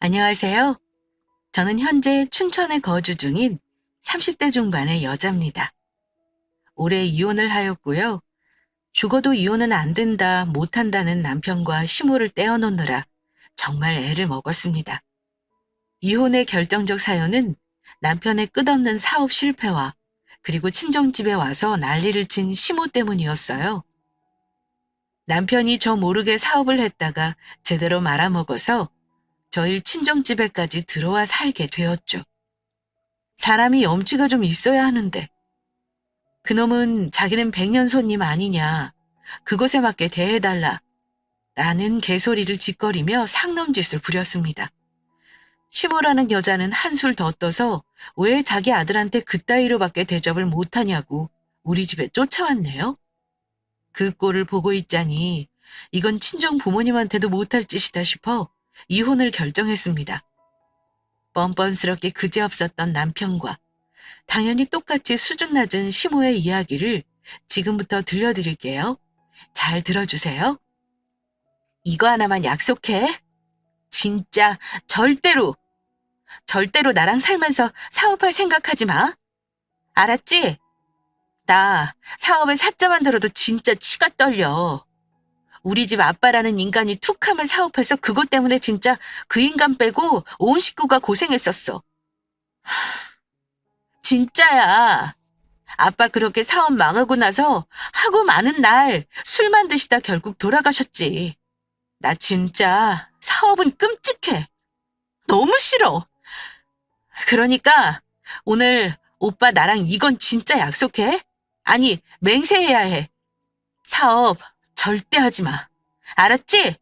안녕하세요. 저는 현재 춘천에 거주 중인 30대 중반의 여자입니다. 올해 이혼을 하였고요. 죽어도 이혼은 안 된다, 못한다는 남편과 시모를 떼어놓느라 정말 애를 먹었습니다. 이혼의 결정적 사연은 남편의 끝없는 사업 실패와 그리고 친정집에 와서 난리를 친 시모 때문이었어요. 남편이 저 모르게 사업을 했다가 제대로 말아먹어서 저희 친정집에까지 들어와 살게 되었죠. 사람이 염치가 좀 있어야 하는데 그놈은 자기는 백년 손님 아니냐, 그것에 맞게 대해달라 라는 개소리를 짓거리며 상넘짓을 부렸습니다. 시모라는 여자는 한술 더 떠서 왜 자기 아들한테 그따위로밖에 대접을 못하냐고 우리 집에 쫓아왔네요. 그 꼴을 보고 있자니 이건 친정 부모님한테도 못할 짓이다 싶어 이혼을 결정했습니다. 뻔뻔스럽게 그지없었던 남편과 당연히 똑같이 수준 낮은 시모의 이야기를 지금부터 들려드릴게요. 잘 들어주세요. 이거 하나만 약속해. 진짜 절대로 나랑 살면서 사업할 생각하지 마. 알았지? 나 사업에 사자만 들어도 진짜 치가 떨려. 우리 집 아빠라는 인간이 툭 하면 사업해서 그것 때문에 진짜 그 인간 빼고 온 식구가 고생했었어. 진짜야. 아빠 그렇게 사업 망하고 나서 하고 많은 날 술만 드시다 결국 돌아가셨지. 나 진짜 사업은 끔찍해. 너무 싫어. 그러니까 오늘 오빠 나랑 이건 진짜 약속해. 아니, 맹세해야 해. 사업 절대 하지 마. 알았지?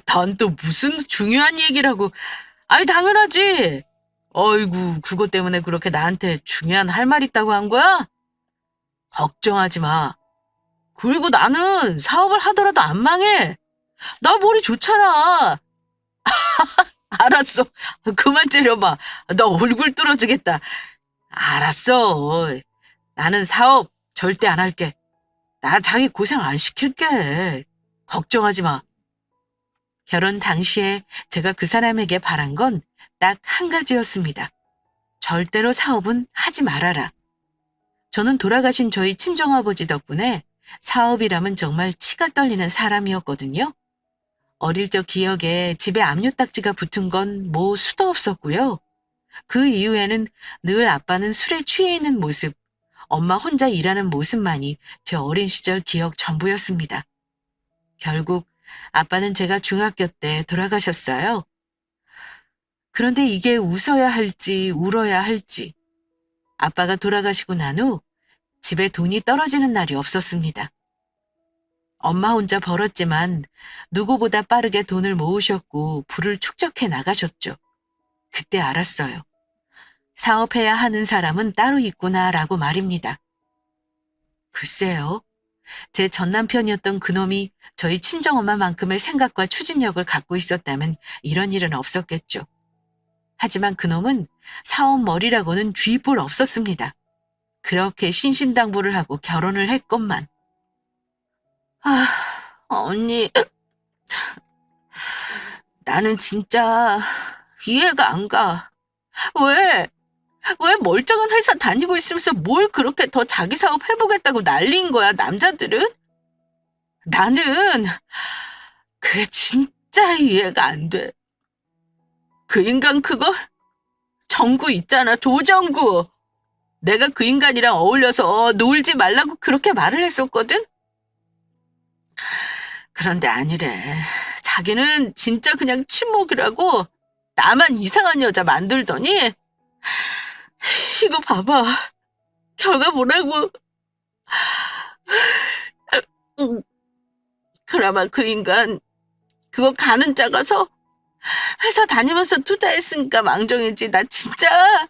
넌 또 무슨 중요한 얘기라고. 아이, 당연하지. 어이구, 그것 때문에 그렇게 나한테 중요한 할 말 있다고 한 거야? 걱정하지 마. 그리고 나는 사업을 하더라도 안 망해. 나 머리 좋잖아. 알았어. 그만 째려봐. 너 얼굴 뚫어주겠다. 알았어. 나는 사업 절대 안 할게. 나 자기 고생 안 시킬게. 걱정하지 마. 결혼 당시에 제가 그 사람에게 바란 건 딱 한 가지였습니다. 절대로 사업은 하지 말아라. 저는 돌아가신 저희 친정아버지 덕분에 사업이라면 정말 치가 떨리는 사람이었거든요. 어릴 적 기억에 집에 압류딱지가 붙은 건 뭐 수도 없었고요. 그 이후에는 늘 아빠는 술에 취해 있는 모습, 엄마 혼자 일하는 모습만이 제 어린 시절 기억 전부였습니다. 결국 아빠는 제가 중학교 때 돌아가셨어요. 그런데 이게 웃어야 할지 울어야 할지 아빠가 돌아가시고 난 후 집에 돈이 떨어지는 날이 없었습니다. 엄마 혼자 벌었지만 누구보다 빠르게 돈을 모으셨고 부를 축적해 나가셨죠. 그때 알았어요. 사업해야 하는 사람은 따로 있구나라고 말입니다. 글쎄요. 제 전남편이었던 그놈이 저희 친정엄마만큼의 생각과 추진력을 갖고 있었다면 이런 일은 없었겠죠. 하지만 그놈은 사업머리라고는 쥐뿔 없었습니다. 그렇게 신신당부를 하고 결혼을 했건만. 아, 언니, 나는 진짜 이해가 안 가. 왜? 왜 멀쩡한 회사 다니고 있으면서 뭘 그렇게 더 자기 사업 해보겠다고 난리인 거야, 남자들은? 나는 그게 진짜 이해가 안 돼. 그 인간 그거 정구 있잖아, 조정구. 내가 그 인간이랑 어울려서 놀지 말라고 그렇게 말을 했었거든? 그런데 아니래. 자기는 진짜 그냥 친목이라고 나만 이상한 여자 만들더니 이거 봐봐. 결과 보라고. 그나마 그 인간 그거 가는 작아서 회사 다니면서 투자했으니까 망정이지. 나 진짜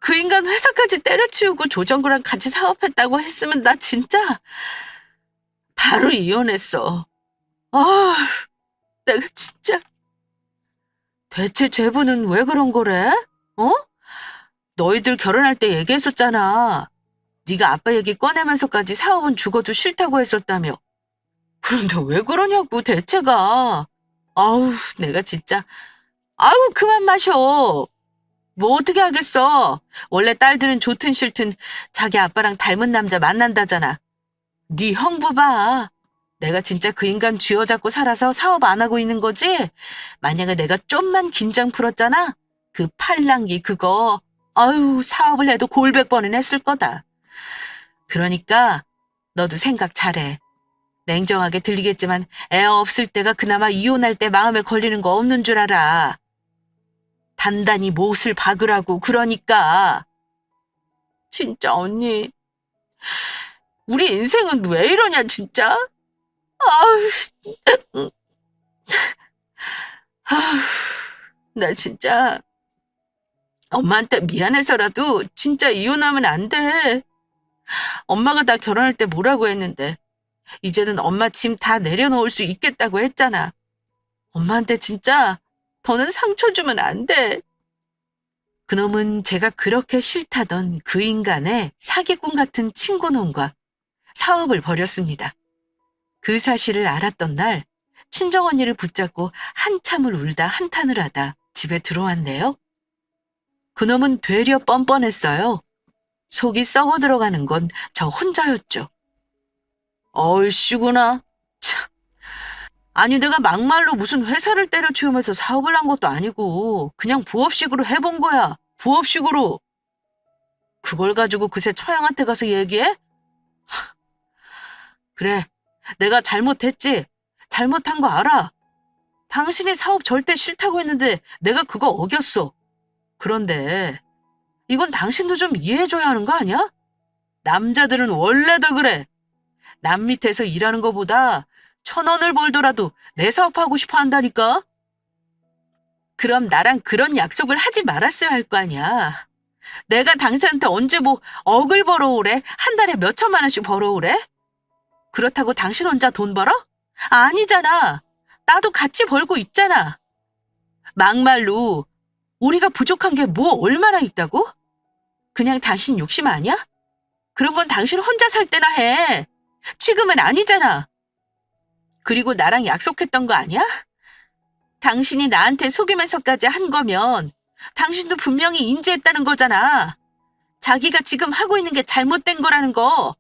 그 인간 회사까지 때려치우고 조정구랑 같이 사업했다고 했으면 나 진짜 바로 이혼했어. 아, 내가 진짜. 대체 제부는 왜 그런 거래? 어? 너희들 결혼할 때 얘기했었잖아. 네가 아빠 얘기 꺼내면서까지 사업은 죽어도 싫다고 했었다며. 그런데 왜 그러냐고 대체가. 아우, 내가 진짜. 아우, 그만 마셔. 뭐 어떻게 하겠어. 원래 딸들은 좋든 싫든 자기 아빠랑 닮은 남자 만난다잖아. 네 형부 봐. 내가 진짜 그 인간 쥐어잡고 살아서 사업 안 하고 있는 거지? 만약에 내가 좀만 긴장 풀었잖아? 그 팔랑기 그거. 아유, 사업을 해도 골백 번은 했을 거다. 그러니까 너도 생각 잘해. 냉정하게 들리겠지만 애 없을 때가 그나마 이혼할 때 마음에 걸리는 거 없는 줄 알아. 단단히 못을 박으라고 그러니까. 진짜 언니, 우리 인생은 왜 이러냐 진짜? 아우, 아우, 나 진짜 엄마한테 미안해서라도 진짜 이혼하면 안 돼. 엄마가 나 결혼할 때 뭐라고 했는데 이제는 엄마 짐 다 내려놓을 수 있겠다고 했잖아. 엄마한테 진짜 더는 상처 주면 안 돼. 그놈은 제가 그렇게 싫다던 그 인간의 사기꾼 같은 친구놈과 사업을 벌였습니다. 그 사실을 알았던 날 친정언니를 붙잡고 한참을 울다 한탄을 하다 집에 들어왔네요. 그놈은 되려 뻔뻔했어요. 속이 썩어 들어가는 건 저 혼자였죠. 얼씨구나. 참. 아니 내가 막말로 무슨 회사를 때려치우면서 사업을 한 것도 아니고 그냥 부업식으로 해본 거야. 부업식으로. 그걸 가지고 그새 처형한테 가서 얘기해? 그래. 내가 잘못했지. 잘못한 거 알아. 당신이 사업 절대 싫다고 했는데 내가 그거 어겼어. 그런데 이건 당신도 좀 이해해줘야 하는 거 아니야? 남자들은 원래 다 그래. 남 밑에서 일하는 거보다 1,000원을 벌더라도 내 사업하고 싶어 한다니까? 그럼 나랑 그런 약속을 하지 말았어야 할 거 아니야. 내가 당신한테 언제 뭐 억을 벌어오래? 한 달에 몇 천만 원씩 벌어오래? 그렇다고 당신 혼자 돈 벌어? 아니잖아. 나도 같이 벌고 있잖아. 막말로 우리가 부족한 게 뭐 얼마나 있다고? 그냥 당신 욕심 아니야? 그런 건 당신 혼자 살 때나 해. 지금은 아니잖아. 그리고 나랑 약속했던 거 아니야? 당신이 나한테 속이면서까지 한 거면 당신도 분명히 인지했다는 거잖아. 자기가 지금 하고 있는 게 잘못된 거라는 거.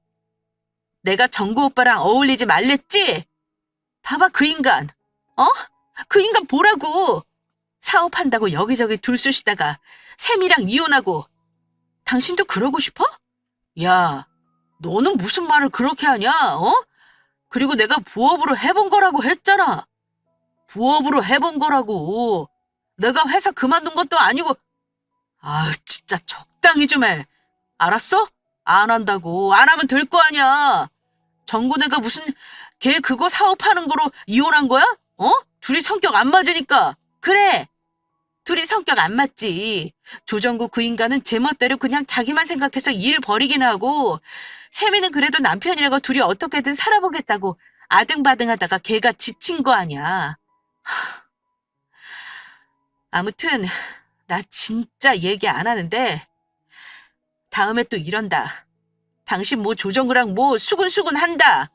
내가 정구 오빠랑 어울리지 말랬지? 봐봐 그 인간. 어? 그 인간 보라고. 사업한다고 여기저기 둘쑤시다가 샘이랑 이혼하고. 당신도 그러고 싶어? 야, 너는 무슨 말을 그렇게 하냐? 어? 그리고 내가 부업으로 해본 거라고 했잖아. 부업으로 해본 거라고. 내가 회사 그만둔 것도 아니고. 아, 진짜 적당히 좀 해. 알았어? 안 한다고. 안 하면 될 거 아니야. 정구네가 무슨 걔 그거 사업하는 거로 이혼한 거야? 어? 둘이 성격 안 맞으니까. 그래. 둘이 성격 안 맞지. 조정구 그 인간은 제멋대로 그냥 자기만 생각해서 일 벌이긴 하고 세미는 그래도 남편이라고 둘이 어떻게든 살아보겠다고 아등바등하다가 걔가 지친 거 아니야. 아무튼 나 진짜 얘기 안 하는데 다음에 또 이런다. 당신 뭐 조정구랑 뭐 수근수근 한다.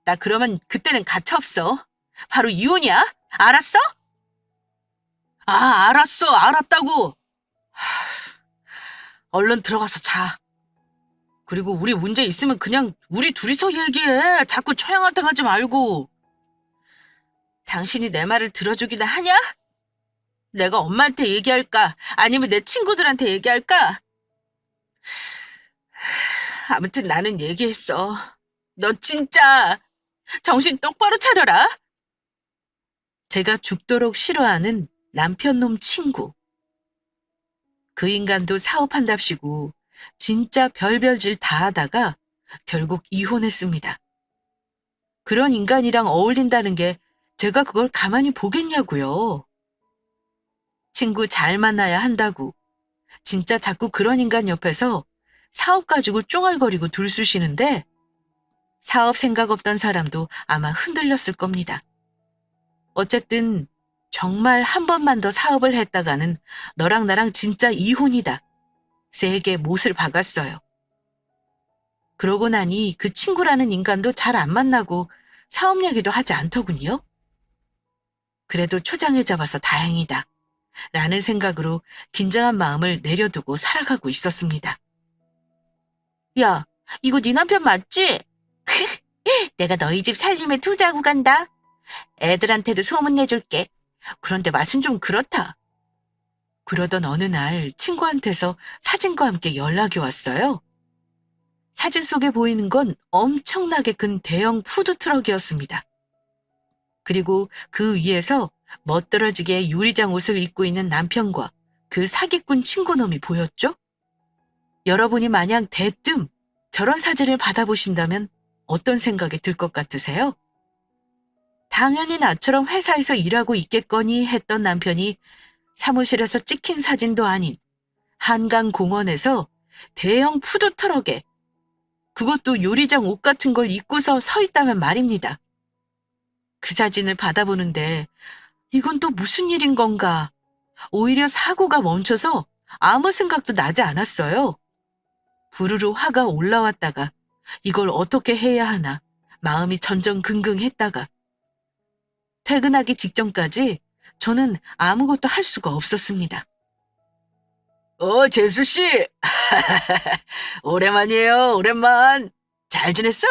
나 그러면 그때는 가차없어. 바로 이혼이야. 알았어? 아, 알았어. 알았다고. 얼른 들어가서 자. 그리고 우리 문제 있으면 그냥 우리 둘이서 얘기해. 자꾸 처형한테 가지 말고. 당신이 내 말을 들어주기나 하냐? 내가 엄마한테 얘기할까? 아니면 내 친구들한테 얘기할까? 아무튼 나는 얘기했어. 너 진짜 정신 똑바로 차려라. 제가 죽도록 싫어하는 남편놈 친구. 그 인간도 사업한답시고 진짜 별별짓 다 하다가 결국 이혼했습니다. 그런 인간이랑 어울린다는 게 제가 그걸 가만히 보겠냐고요. 친구 잘 만나야 한다고. 진짜 자꾸 그런 인간 옆에서 사업 가지고 쫑알거리고 둘쑤시는데 사업 생각 없던 사람도 아마 흔들렸을 겁니다. 어쨌든 정말 한 번만 더 사업을 했다가는 너랑 나랑 진짜 이혼이다. 세게 못을 박았어요. 그러고 나니 그 친구라는 인간도 잘 안 만나고 사업 얘기도 하지 않더군요. 그래도 초장을 잡아서 다행이다. 라는 생각으로 긴장한 마음을 내려두고 살아가고 있었습니다. 야, 이거 네 남편 맞지? 내가 너희 집 살림에 투자하고 간다. 애들한테도 소문내줄게. 그런데 맛은 좀 그렇다. 그러던 어느 날 친구한테서 사진과 함께 연락이 왔어요. 사진 속에 보이는 건 엄청나게 큰 대형 푸드트럭이었습니다. 그리고 그 위에서 멋들어지게 유리장 옷을 입고 있는 남편과 그 사기꾼 친구놈이 보였죠? 여러분이 만약 대뜸 저런 사진을 받아보신다면 어떤 생각이 들 것 같으세요? 당연히 나처럼 회사에서 일하고 있겠거니 했던 남편이 사무실에서 찍힌 사진도 아닌 한강 공원에서 대형 푸드트럭에 그것도 요리장 옷 같은 걸 입고서 서 있다면 말입니다. 그 사진을 받아보는데 이건 또 무슨 일인 건가? 오히려 사고가 멈춰서 아무 생각도 나지 않았어요. 부르르 화가 올라왔다가 이걸 어떻게 해야 하나 마음이 전전긍긍했다가 퇴근하기 직전까지 저는 아무것도 할 수가 없었습니다. 재수 씨. 오랜만이에요. 오랜만. 잘 지냈어?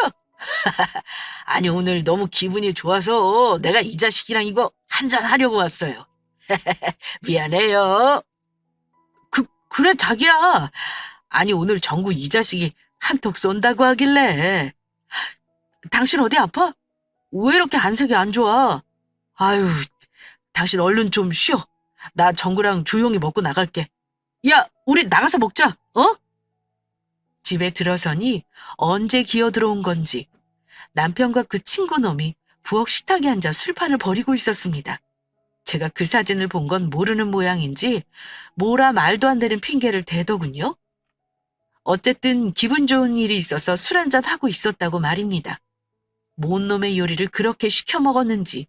아니, 오늘 너무 기분이 좋아서 내가 이 자식이랑 이거 한잔 하려고 왔어요. 미안해요. 그래, 자기야. 아니, 오늘 정구 이 자식이 한턱 쏜다고 하길래. 당신 어디 아파? 왜 이렇게 안색이 안 좋아? 아유, 당신 얼른 좀 쉬어. 나 정구랑 조용히 먹고 나갈게. 야, 우리 나가서 먹자, 어? 집에 들어서니 언제 기어 들어온 건지 남편과 그 친구놈이 부엌 식탁에 앉아 술판을 벌이고 있었습니다. 제가 그 사진을 본 건 모르는 모양인지 뭐라 말도 안 되는 핑계를 대더군요. 어쨌든 기분 좋은 일이 있어서 술 한잔 하고 있었다고 말입니다. 뭔 놈의 요리를 그렇게 시켜 먹었는지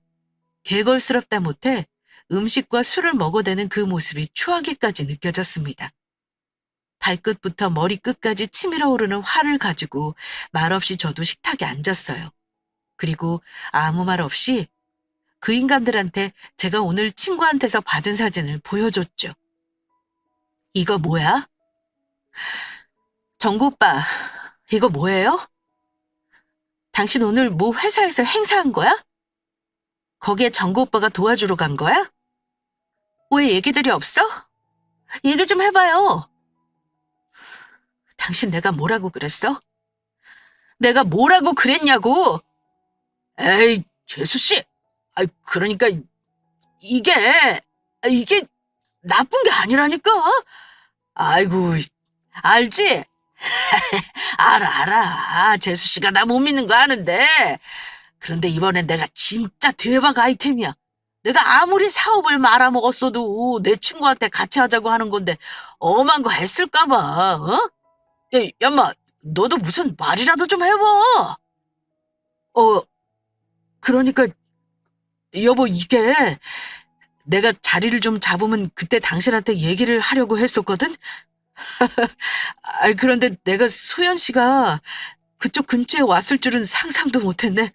개걸스럽다 못해 음식과 술을 먹어대는 그 모습이 추하게까지 느껴졌습니다. 발끝부터 머리끝까지 치밀어 오르는 화를 가지고 말없이 저도 식탁에 앉았어요. 그리고 아무 말 없이 그 인간들한테 제가 오늘 친구한테서 받은 사진을 보여줬죠. 이거 뭐야? 정구 오빠, 이거 뭐예요? 당신 오늘 뭐 회사에서 행사한 거야? 거기에 정구 오빠가 도와주러 간 거야? 왜 얘기들이 없어? 얘기 좀 해봐요. 당신 내가 뭐라고 그랬어? 내가 뭐라고 그랬냐고? 에이, 재수씨. 그러니까 이게 나쁜 게 아니라니까. 아이고, 알지? 알아. 재수씨가 나 못 믿는 거 아는데. 그런데 이번엔 내가 진짜 대박 아이템이야. 내가 아무리 사업을 말아먹었어도 내 친구한테 같이 하자고 하는 건데 엄한 거 했을까 봐. 어? 야, 야마, 너도 무슨 말이라도 좀 해봐. 그러니까 여보, 이게 내가 자리를 좀 잡으면 그때 당신한테 얘기를 하려고 했었거든? 그런데 내가 소연 씨가 그쪽 근처에 왔을 줄은 상상도 못했네.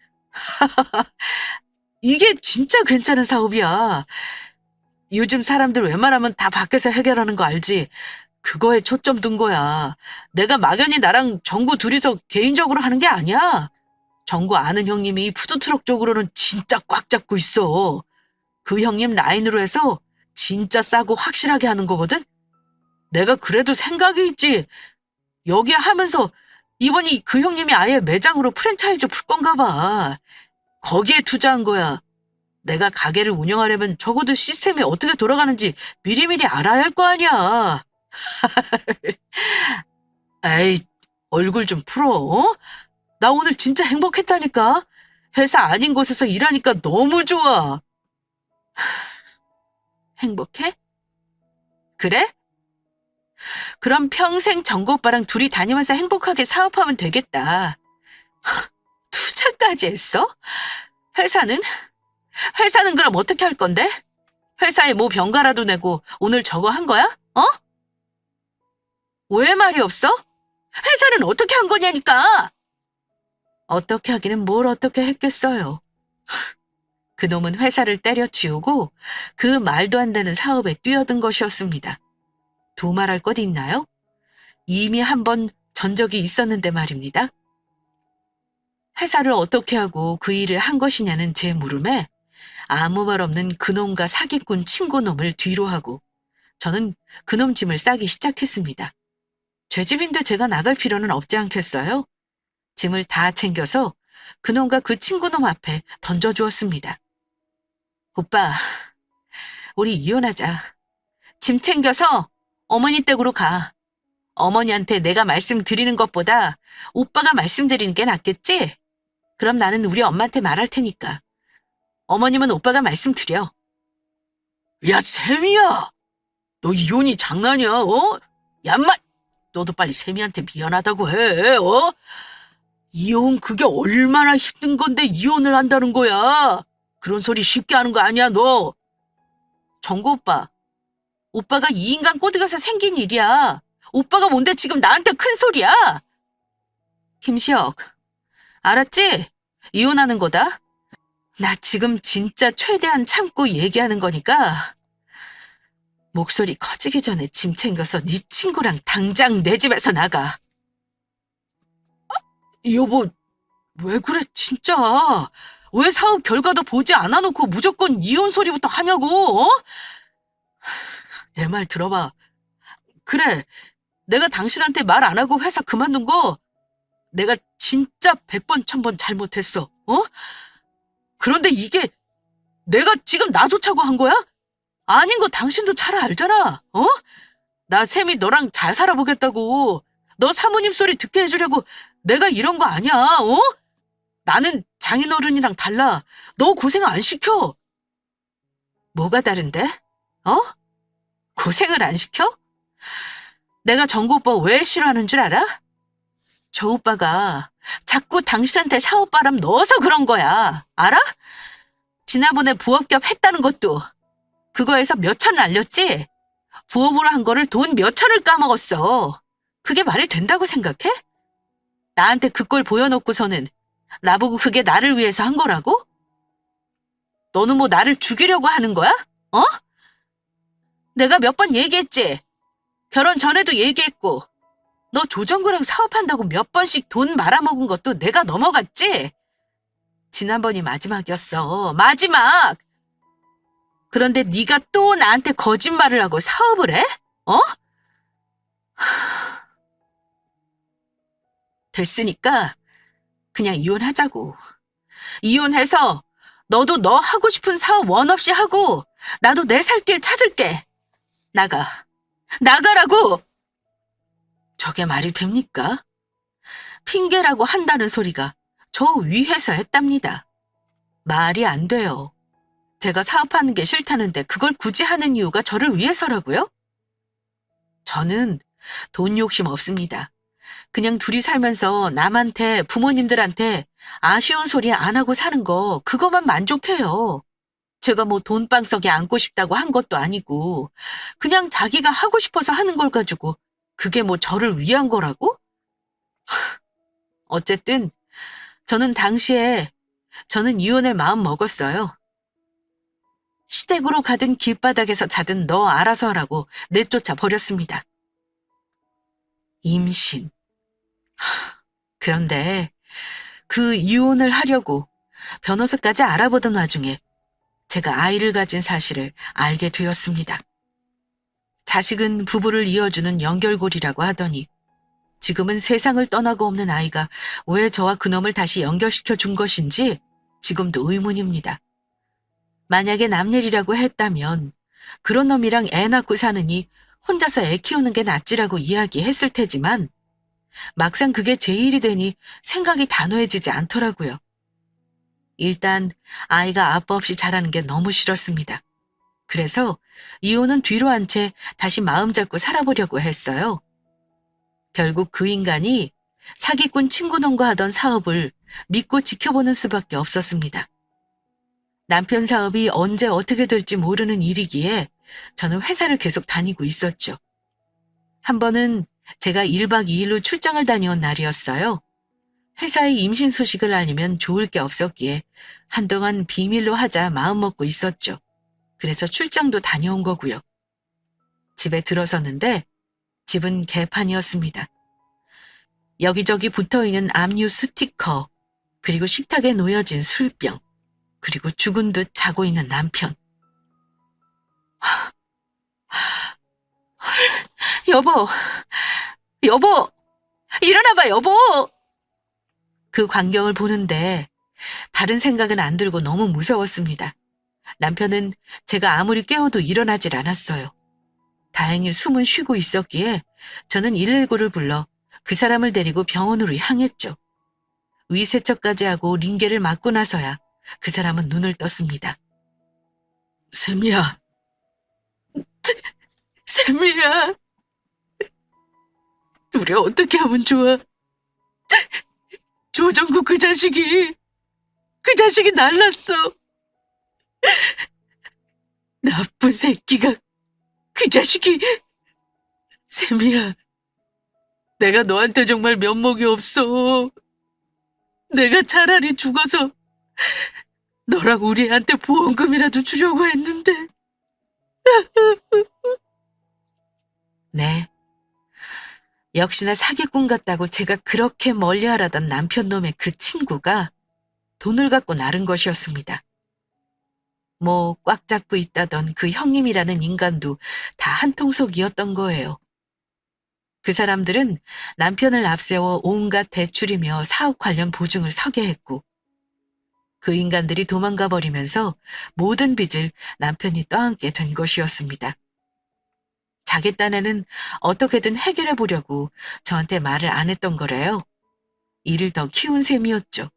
이게 진짜 괜찮은 사업이야. 요즘 사람들 웬만하면 다 밖에서 해결하는 거 알지? 그거에 초점 둔 거야. 내가 막연히 나랑 정구 둘이서 개인적으로 하는 게 아니야. 정구 아는 형님이 푸드트럭 쪽으로는 진짜 꽉 잡고 있어. 그 형님 라인으로 해서 진짜 싸고 확실하게 하는 거거든? 내가 그래도 생각이 있지. 여기 하면서 이번이 그 형님이 아예 매장으로 프랜차이즈 풀 건가 봐. 거기에 투자한 거야. 내가 가게를 운영하려면 적어도 시스템이 어떻게 돌아가는지 미리미리 알아야 할 거 아니야. 에이, 얼굴 좀 풀어. 어? 나 오늘 진짜 행복했다니까. 회사 아닌 곳에서 일하니까 너무 좋아. 행복해? 그래? 그럼 평생 정구 오빠랑 둘이 다니면서 행복하게 사업하면 되겠다. 투자까지 했어? 회사는? 회사는 그럼 어떻게 할 건데? 회사에 뭐 병가라도 내고 오늘 저거 한 거야? 어? 왜 말이 없어? 회사는 어떻게 한 거냐니까. 어떻게 하기는 뭘 어떻게 했겠어요. 그놈은 회사를 때려치우고 그 말도 안 되는 사업에 뛰어든 것이었습니다. 두말할 것 있나요? 이미 한 번 전적이 있었는데 말입니다. 회사를 어떻게 하고 그 일을 한 것이냐는 제 물음에 아무 말 없는 그놈과 사기꾼 친구놈을 뒤로 하고 저는 그놈 짐을 싸기 시작했습니다. 제 집인데 제가 나갈 필요는 없지 않겠어요? 짐을 다 챙겨서 그놈과 그 친구놈 앞에 던져주었습니다. 오빠, 우리 이혼하자. 짐 챙겨서 어머니 댁으로 가. 어머니한테 내가 말씀드리는 것보다 오빠가 말씀드리는 게 낫겠지? 그럼 나는 우리 엄마한테 말할 테니까. 어머님은 오빠가 말씀드려. 야, 세미야! 너 이혼이 장난이야, 어? 야, 인마! 너도 빨리 세미한테 미안하다고 해, 어? 이혼 그게 얼마나 힘든 건데 이혼을 한다는 거야. 그런 소리 쉽게 하는 거 아니야, 너. 정구 오빠, 오빠가 이 인간 꼬드겨서 생긴 일이야. 오빠가 뭔데 지금 나한테 큰 소리야? 김시혁, 알았지? 이혼하는 거다. 나 지금 진짜 최대한 참고 얘기하는 거니까 목소리 커지기 전에 짐 챙겨서 네 친구랑 당장 내 집에서 나가. 여보, 왜 그래 진짜. 왜 사업 결과도 보지 않아 놓고 무조건 이혼 소리부터 하냐고, 어? 내 말 들어봐. 그래, 내가 당신한테 말 안 하고 회사 그만둔 거 내가 진짜 100번 1000번 잘못했어, 어? 그런데 이게 내가 지금 나 좋자고 한 거야? 아닌 거 당신도 잘 알잖아, 어? 나 샘이 너랑 잘 살아보겠다고. 너 사모님 소리 듣게 해주려고 내가 이런 거 아니야, 어? 나는 장인어른이랑 달라. 너 고생 안 시켜. 뭐가 다른데? 어? 고생을 안 시켜? 내가 정구 오빠 왜 싫어하는 줄 알아? 저 오빠가 자꾸 당신한테 사업바람 넣어서 그런 거야. 알아? 지난번에 부업겹 했다는 것도 그거에서 몇 천을 날렸지? 부업으로 한 거를 돈 몇 천을 까먹었어. 그게 말이 된다고 생각해? 나한테 그 꼴 보여놓고서는 나보고 그게 나를 위해서 한 거라고? 너는 뭐 나를 죽이려고 하는 거야? 어? 내가 몇 번 얘기했지? 결혼 전에도 얘기했고 너 조정구랑 사업한다고 몇 번씩 돈 말아먹은 것도 내가 넘어갔지? 지난번이 마지막이었어. 마지막! 그런데 네가 또 나한테 거짓말을 하고 사업을 해? 어? 됐으니까 그냥 이혼하자고. 이혼해서 너도 너 하고 싶은 사업 원 없이 하고 나도 내 살 길 찾을게. 나가. 나가라고! 저게 말이 됩니까? 핑계라고 한다는 소리가 저 위에서 했답니다. 말이 안 돼요. 제가 사업하는 게 싫다는데 그걸 굳이 하는 이유가 저를 위해서라고요? 저는 돈 욕심 없습니다. 그냥 둘이 살면서 남한테 부모님들한테 아쉬운 소리 안 하고 사는 거 그거만 만족해요. 제가 뭐 돈방석에 앉고 싶다고 한 것도 아니고 그냥 자기가 하고 싶어서 하는 걸 가지고 그게 뭐 저를 위한 거라고? 어쨌든 저는 이혼을 마음 먹었어요. 시댁으로 가든 길바닥에서 자든 너 알아서 하라고 내쫓아 버렸습니다. 임신. 그런데 그 이혼을 하려고 변호사까지 알아보던 와중에 제가 아이를 가진 사실을 알게 되었습니다. 자식은 부부를 이어주는 연결고리라고 하더니 지금은 세상을 떠나고 없는 아이가 왜 저와 그놈을 다시 연결시켜 준 것인지 지금도 의문입니다. 만약에 남일이라고 했다면 그런 놈이랑 애 낳고 사느니 혼자서 애 키우는 게 낫지라고 이야기했을 테지만 막상 그게 제 일이 되니 생각이 단호해지지 않더라고요. 일단 아이가 아빠 없이 자라는 게 너무 싫었습니다. 그래서 이혼은 뒤로 한 채 다시 마음 잡고 살아보려고 했어요. 결국 그 인간이 사기꾼 친구놈과 하던 사업을 믿고 지켜보는 수밖에 없었습니다. 남편 사업이 언제 어떻게 될지 모르는 일이기에 저는 회사를 계속 다니고 있었죠. 한 번은 제가 1박 2일로 출장을 다녀온 날이었어요. 회사에 임신 소식을 알리면 좋을 게 없었기에 한동안 비밀로 하자 마음먹고 있었죠. 그래서 출장도 다녀온 거고요. 집에 들어섰는데 집은 개판이었습니다. 여기저기 붙어있는 압류 스티커, 그리고 식탁에 놓여진 술병, 그리고 죽은 듯 자고 있는 남편. 여보, 여보, 일어나봐, 여보! 그 광경을 보는데 다른 생각은 안 들고 너무 무서웠습니다. 남편은 제가 아무리 깨워도 일어나질 않았어요. 다행히 숨은 쉬고 있었기에 저는 119를 불러 그 사람을 데리고 병원으로 향했죠. 위세척까지 하고 링게를 맞고 나서야 그 사람은 눈을 떴습니다. 샘이야, 샘이야. 우리 어떻게 하면 좋아? 조정구 그 자식이 날랐어. 나쁜 새끼가 그 자식이. 샘이야, 내가 너한테 정말 면목이 없어. 내가 차라리 죽어서 너랑 우리 애한테 보험금이라도 주려고 했는데. 네. 역시나 사기꾼 같다고 제가 그렇게 멀리하라던 남편 놈의 그 친구가 돈을 갖고 나른 것이었습니다. 뭐 꽉 잡고 있다던 그 형님이라는 인간도 다 한통속이었던 거예요. 그 사람들은 남편을 앞세워 온갖 대출이며 사업 관련 보증을 서게 했고, 그 인간들이 도망가 버리면서 모든 빚을 남편이 떠안게 된 것이었습니다. 자기 딴에는 어떻게든 해결해 보려고 저한테 말을 안 했던 거래요. 일을 더 키운 셈이었죠.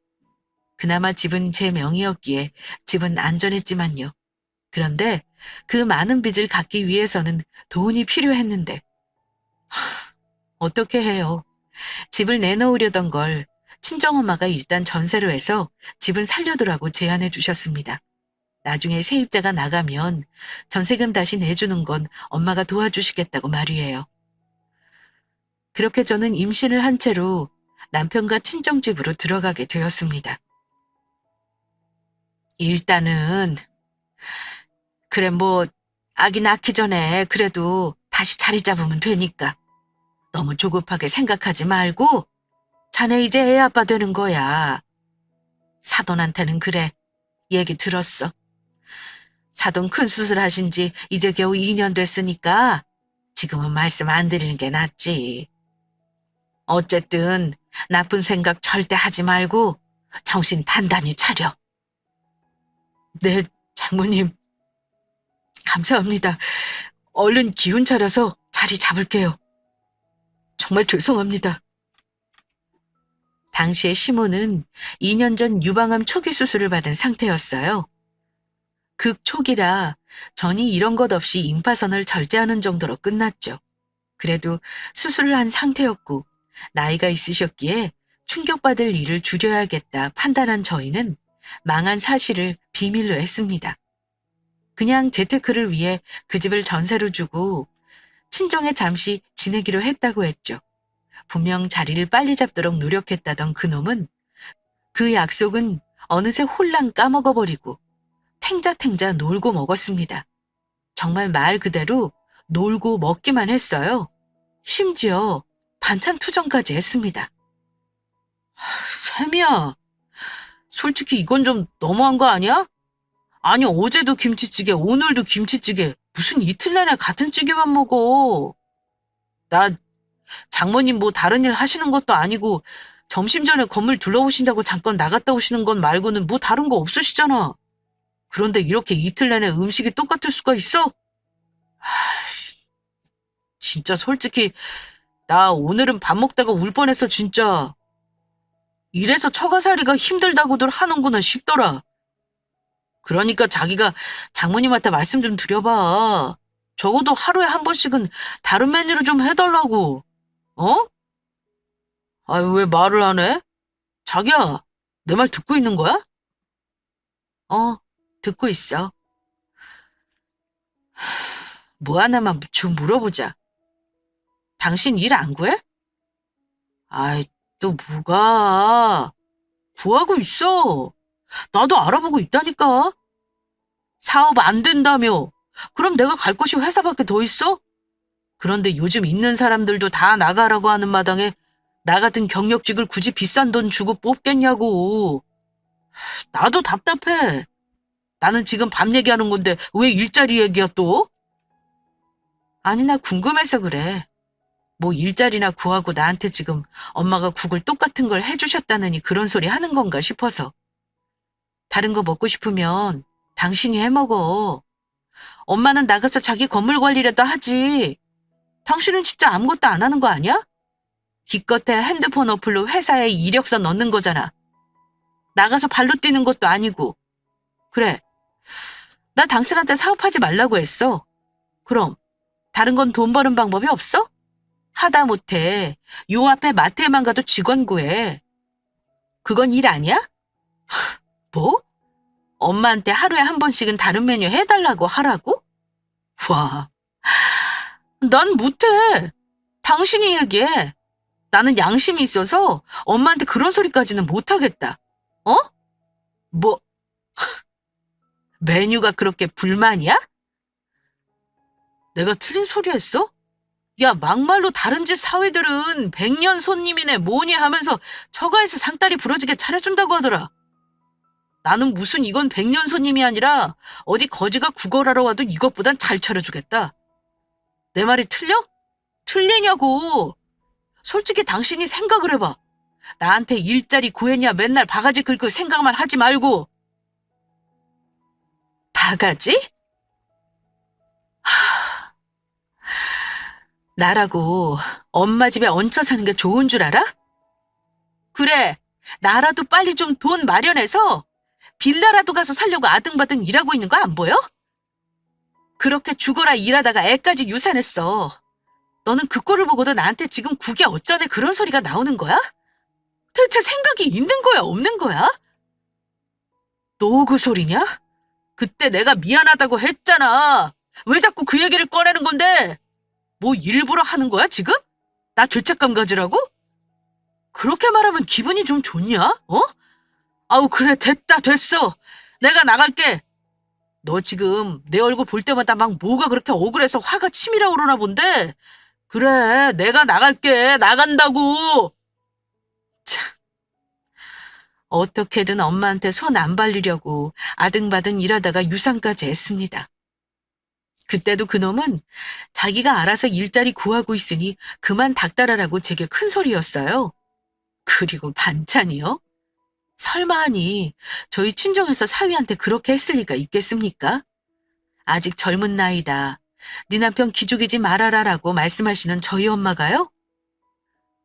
그나마 집은 제 명의였기에 집은 안전했지만요. 그런데 그 많은 빚을 갚기 위해서는 돈이 필요했는데 어떻게 해요? 집을 내놓으려던 걸 친정엄마가 일단 전세로 해서 집은 살려두라고 제안해 주셨습니다. 나중에 세입자가 나가면 전세금 다시 내주는 건 엄마가 도와주시겠다고 말이에요. 그렇게 저는 임신을 한 채로 남편과 친정집으로 들어가게 되었습니다. 일단은 그래 뭐 아기 낳기 전에 그래도 다시 자리 잡으면 되니까 너무 조급하게 생각하지 말고 자네 이제 애 아빠 되는 거야. 사돈한테는 그래. 얘기 들었어. 사돈 큰 수술 하신 지 이제 겨우 2년 됐으니까 지금은 말씀 안 드리는 게 낫지. 어쨌든 나쁜 생각 절대 하지 말고 정신 단단히 차려. 네, 장모님. 감사합니다. 얼른 기운 차려서 자리 잡을게요. 정말 죄송합니다. 당시에 시모는 2년 전 유방암 초기 수술을 받은 상태였어요. 극초기라 전이 이런 것 없이 임파선을 절제하는 정도로 끝났죠. 그래도 수술을 한 상태였고 나이가 있으셨기에 충격받을 일을 줄여야겠다 판단한 저희는 망한 사실을 비밀로 했습니다. 그냥 재테크를 위해 그 집을 전세로 주고 친정에 잠시 지내기로 했다고 했죠. 분명 자리를 빨리 잡도록 노력했다던 그놈은 그 약속은 어느새 홀랑 까먹어버리고 탱자탱자 놀고 먹었습니다. 정말 말 그대로 놀고 먹기만 했어요. 심지어 반찬 투정까지 했습니다. 샘이야, 솔직히 이건 좀 너무한 거 아니야? 아니 어제도 김치찌개, 오늘도 김치찌개, 무슨 이틀 내내 같은 찌개만 먹어. 나 장모님 뭐 다른 일 하시는 것도 아니고 점심 전에 건물 둘러보신다고 잠깐 나갔다 오시는 건 말고는 뭐 다른 거 없으시잖아. 그런데 이렇게 이틀 내내 음식이 똑같을 수가 있어? 진짜 솔직히 나 오늘은 밥 먹다가 울 뻔했어 진짜. 이래서 처가살이가 힘들다고들 하는구나 싶더라. 그러니까 자기가 장모님한테 말씀 좀 드려봐. 적어도 하루에 한 번씩은 다른 메뉴로 좀 해달라고. 어? 아유 왜 말을 안 해? 자기야, 내 말 듣고 있는 거야? 듣고 있어. 뭐 하나만 좀 물어보자. 당신 일 안 구해? 아이, 또 뭐가? 구하고 있어. 나도 알아보고 있다니까. 사업 안 된다며. 그럼 내가 갈 곳이 회사밖에 더 있어? 그런데 요즘 있는 사람들도 다 나가라고 하는 마당에 나 같은 경력직을 굳이 비싼 돈 주고 뽑겠냐고. 나도 답답해. 나는 지금 밥 얘기하는 건데 왜 일자리 얘기야 또? 아니, 나 궁금해서 그래. 뭐 일자리나 구하고 나한테 지금 엄마가 국을 똑같은 걸 해주셨다느니 그런 소리 하는 건가 싶어서. 다른 거 먹고 싶으면 당신이 해 먹어. 엄마는 나가서 자기 건물 관리라도 하지. 당신은 진짜 아무것도 안 하는 거 아니야? 기껏해야 핸드폰 어플로 회사에 이력서 넣는 거잖아. 나가서 발로 뛰는 것도 아니고. 그래, 나 당신한테 사업하지 말라고 했어. 그럼 다른 건 돈 버는 방법이 없어? 하다못해 요 앞에 마트에만 가도 직원 구해. 그건 일 아니야? 뭐? 엄마한테 하루에 한 번씩은 다른 메뉴 해달라고 하라고? 와, 난 못해. 당신이 얘기해. 나는 양심이 있어서 엄마한테 그런 소리까지는 못하겠다. 어? 뭐, 메뉴가 그렇게 불만이야? 내가 틀린 소리 했어? 야, 막말로 다른 집 사위들은 100년 손님이네 뭐니 하면서 처가에서 상다리 부러지게 차려준다고 하더라. 나는 무슨 이건 100년 손님이 아니라 어디 거지가 구걸하러 와도 이것보단 잘 차려주겠다. 내 말이 틀려? 틀리냐고. 솔직히 당신이 생각을 해봐. 나한테 일자리 구했냐 맨날 바가지 긁을 생각만 하지 말고. 바가지? 나라고 엄마 집에 얹혀 사는 게 좋은 줄 알아? 그래, 나라도 빨리 좀 돈 마련해서 빌라라도 가서 살려고 아등바등 일하고 있는 거 안 보여? 그렇게 죽어라 일하다가 애까지 유산했어. 너는 그 꼴을 보고도 나한테 지금 국이 어쩌네 그런 소리가 나오는 거야? 대체 생각이 있는 거야 없는 거야? 너 그 소리냐? 그때 내가 미안하다고 했잖아. 왜 자꾸 그 얘기를 꺼내는 건데? 뭐 일부러 하는 거야 지금? 나 죄책감 가지라고? 그렇게 말하면 기분이 좀 좋냐? 어? 아우 그래 됐어. 내가 나갈게. 너 지금 내 얼굴 볼 때마다 막 뭐가 그렇게 억울해서 화가 치밀어 오르나 본데. 그래 내가 나갈게. 나간다고. 참, 어떻게든 엄마한테 손 안 발리려고 아등바등 일하다가 유산까지 했습니다. 그때도 그놈은 자기가 알아서 일자리 구하고 있으니 그만 닥달하라고 제게 큰 소리였어요. 그리고 반찬이요? 설마 하니 저희 친정에서 사위한테 그렇게 했을 리가 있겠습니까? 아직 젊은 나이다. 네 남편 기죽이지 말아라라고 말씀하시는 저희 엄마가요?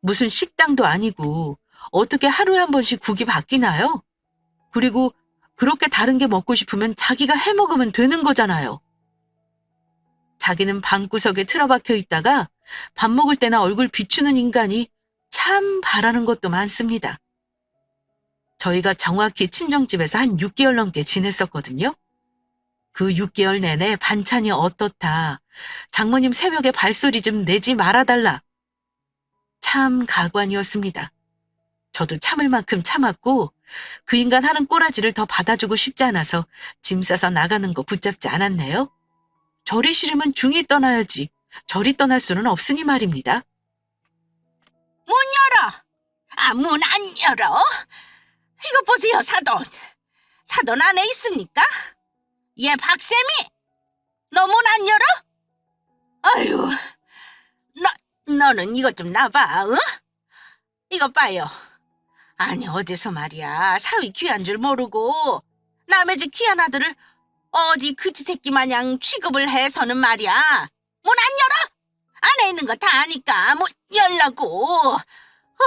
무슨 식당도 아니고 어떻게 하루에 한 번씩 국이 바뀌나요? 그리고 그렇게 다른 게 먹고 싶으면 자기가 해 먹으면 되는 거잖아요. 자기는 방구석에 틀어박혀 있다가 밥 먹을 때나 얼굴 비추는 인간이 참 바라는 것도 많습니다. 저희가 정확히 친정집에서 한 6개월 넘게 지냈었거든요. 그 6개월 내내 반찬이 어떻다. 장모님 새벽에 발소리 좀 내지 말아달라. 참 가관이었습니다. 저도 참을 만큼 참았고 그 인간 하는 꼬라지를 더 받아주고 싶지 않아서 짐 싸서 나가는 거 붙잡지 않았네요. 저리 싫으면 중이 떠나야지. 저리 떠날 수는 없으니 말입니다. 문 열어! 아, 문 안 열어? 이것 보세요, 사돈. 사돈 안에 있습니까? 예, 박쌤이! 너 문 안 열어? 아유, 너는 이것 좀 놔봐, 응? 이것 봐요. 아니, 어디서 말이야. 사위 귀한 줄 모르고 남의 집 귀한 아들을 어디 그지 새끼 마냥 취급을 해서는 말이야. 문 안 열어? 안에 있는 거 다 아니까 문 열라고.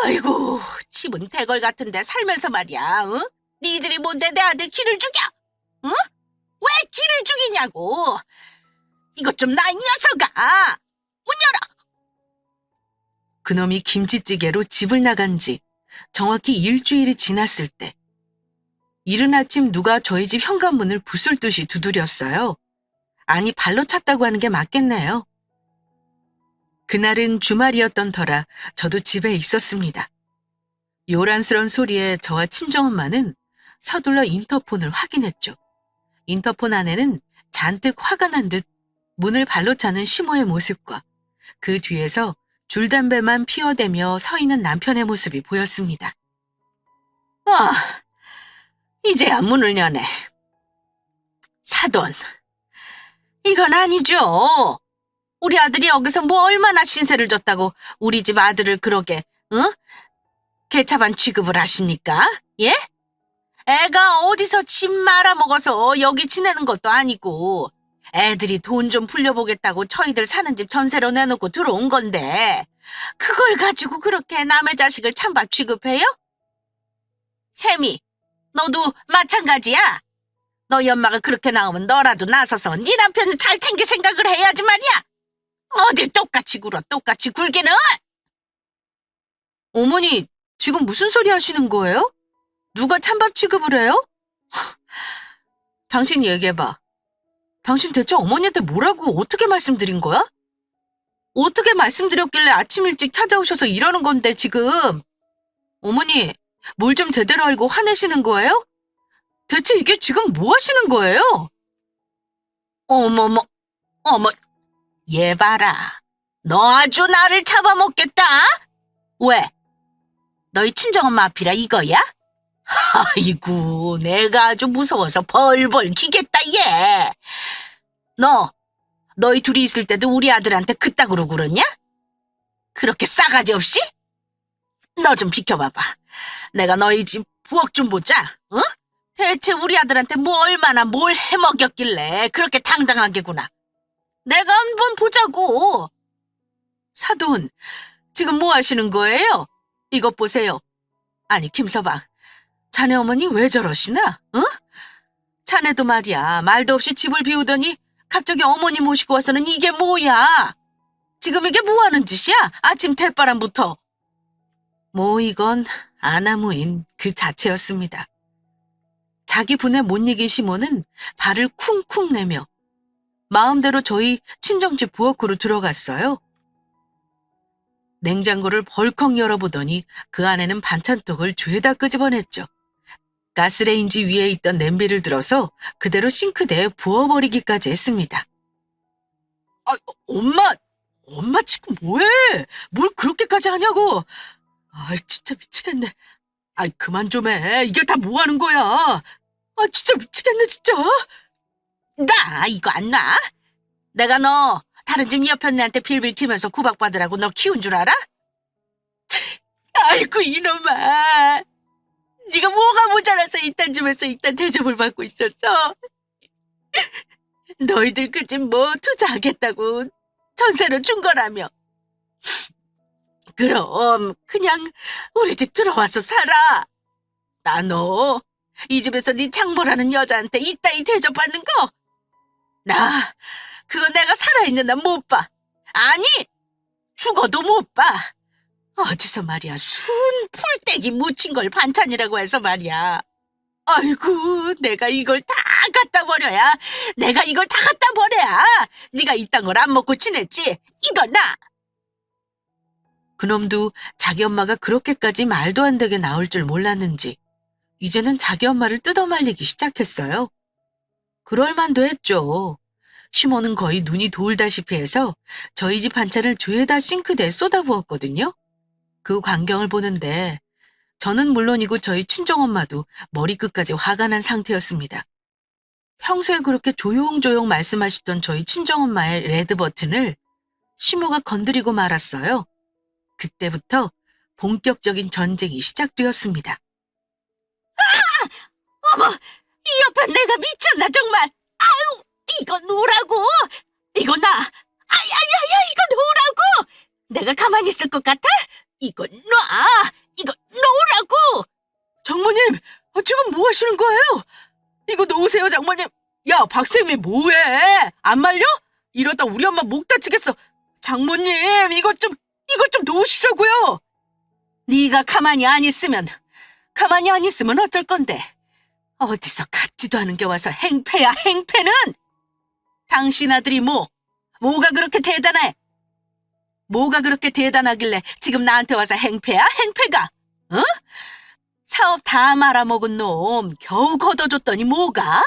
아이고, 집은 대궐 같은데 살면서 말이야, 응? 니들이 뭔데 내 아들 기를 죽여? 응? 왜 기를 죽이냐고. 이것 좀 놔, 이 녀석아. 문 열어. 그놈이 김치찌개로 집을 나간 지 정확히 일주일이 지났을 때 이른 아침 누가 저희 집 현관문을 부술 듯이 두드렸어요. 아니 발로 찼다고 하는 게 맞겠네요. 그날은 주말이었던 터라 저도 집에 있었습니다. 요란스런 소리에 저와 친정엄마는 서둘러 인터폰을 확인했죠. 인터폰 안에는 잔뜩 화가 난 듯 문을 발로 차는 시모의 모습과 그 뒤에서 줄담배만 피워대며 서 있는 남편의 모습이 보였습니다. 아, 이제야 문을 여네. 사돈, 이건 아니죠. 우리 아들이 여기서 뭐 얼마나 신세를 졌다고 우리 집 아들을 그러게, 응? 개차반 취급을 하십니까? 예? 애가 어디서 집 말아먹어서 여기 지내는 것도 아니고 애들이 돈 좀 불려보겠다고 저희들 사는 집 전세로 내놓고 들어온 건데 그걸 가지고 그렇게 남의 자식을 찬밥 취급해요? 샘이, 너도 마찬가지야. 너희 엄마가 그렇게 나오면 너라도 나서서 네 남편을 잘 챙길 생각을 해야지 말이야. 어딜 똑같이 굴어 똑같이 굴기는. 어머니, 지금 무슨 소리 하시는 거예요? 누가 찬밥 취급을 해요? 당신 얘기해봐. 당신 대체 어머니한테 뭐라고 어떻게 말씀드린 거야? 어떻게 말씀드렸길래 아침 일찍 찾아오셔서 이러는 건데 지금. 어머니, 뭘 좀 제대로 알고 화내시는 거예요? 대체 이게 지금 뭐 하시는 거예요? 어머머, 어머, 얘 봐라. 너 아주 나를 잡아먹겠다. 왜? 너희 친정엄마 앞이라 이거야? 아이고, 내가 아주 무서워서 벌벌 기겠다, 얘. 너희 둘이 있을 때도 우리 아들한테 그따구로 굴었냐? 그렇게 싸가지 없이? 너 좀 비켜봐봐. 내가 너희 집 부엌 좀 보자, 어? 대체 우리 아들한테 뭐 얼마나 뭘 해먹였길래 그렇게 당당하게구나. 내가 한번 보자고. 사돈, 지금 뭐 하시는 거예요? 이것 보세요. 아니, 김서방, 자네 어머니 왜 저러시나? 응? 자네도 말이야, 말도 없이 집을 비우더니 갑자기 어머니 모시고 와서는 이게 뭐야? 지금 이게 뭐 하는 짓이야? 아침 대바람부터. 뭐 이건 아나무인 그 자체였습니다. 자기 분에 못 이긴 시모는 발을 쿵쿵 내며 마음대로 저희 친정집 부엌으로 들어갔어요. 냉장고를 벌컥 열어보더니 그 안에는 반찬통을 죄다 끄집어냈죠. 가스레인지 위에 있던 냄비를 들어서 그대로 싱크대에 부어버리기까지 했습니다. 아, 엄마 지금 뭐해? 뭘 그렇게까지 하냐고. 아, 진짜 미치겠네. 아, 그만 좀 해. 이게 다 뭐 하는 거야? 아, 진짜 미치겠네, 진짜. 나 이거 안 놔? 내가 너 다른 집 옆편네한테 빌빌 키면서 구박받으라고 너 키운 줄 알아? 아이고 이놈아, 네가 뭐가 모자라서 이딴 집에서 이딴 대접을 받고 있었어? 너희들 그 집 뭐 투자하겠다고 전세로 준 거라며. 그럼 그냥 우리 집 들어와서 살아. 나 너 이 집에서 네 장모라는 여자한테 이따위 대접받는 거? 나 그거 내가 살아있는 한 못 봐. 아니, 죽어도 못 봐. 어디서 말이야, 순 풀떼기 묻힌 걸 반찬이라고 해서 말이야. 아이고, 내가 이걸 다 갖다 버려야. 내가 이걸 다 갖다 버려야. 네가 이딴 걸 안 먹고 지냈지. 이거 나. 그놈도 자기 엄마가 그렇게까지 말도 안 되게 나올 줄 몰랐는지 이제는 자기 엄마를 뜯어말리기 시작했어요. 그럴만도 했죠. 시모는 거의 눈이 돌다시피 해서 저희 집 반찬을 죄다 싱크대에 쏟아부었거든요. 그 광경을 보는데 저는 물론이고 저희 친정엄마도 머리끝까지 화가 난 상태였습니다. 평소에 그렇게 조용조용 말씀하시던 저희 친정엄마의 레드 버튼을 시모가 건드리고 말았어요. 그때부터 본격적인 전쟁이 시작되었습니다. 어머, 이 옆에 내가 미쳤나 정말. 아유, 이거 놓으라고. 이거 나. 아야야야, 이거 놓으라고. 내가 가만히 있을 것 같아? 이거 놔. 이거 놓으라고. 장모님, 지금 뭐 하시는 거예요? 이거 놓으세요, 장모님. 야, 박쌤이 뭐해? 안 말려? 이러다 우리 엄마 목 다치겠어. 장모님, 이것 좀 놓으시라고요. 네가 가만히 안 있으면 어쩔 건데. 어디서 같지도 않은 게 와서 행패야, 행패는. 당신 아들이 뭐가 그렇게 대단해? 뭐가 그렇게 대단하길래 지금 나한테 와서 행패야, 행패가? 어? 사업 다 말아먹은 놈 겨우 걷어줬더니 뭐가?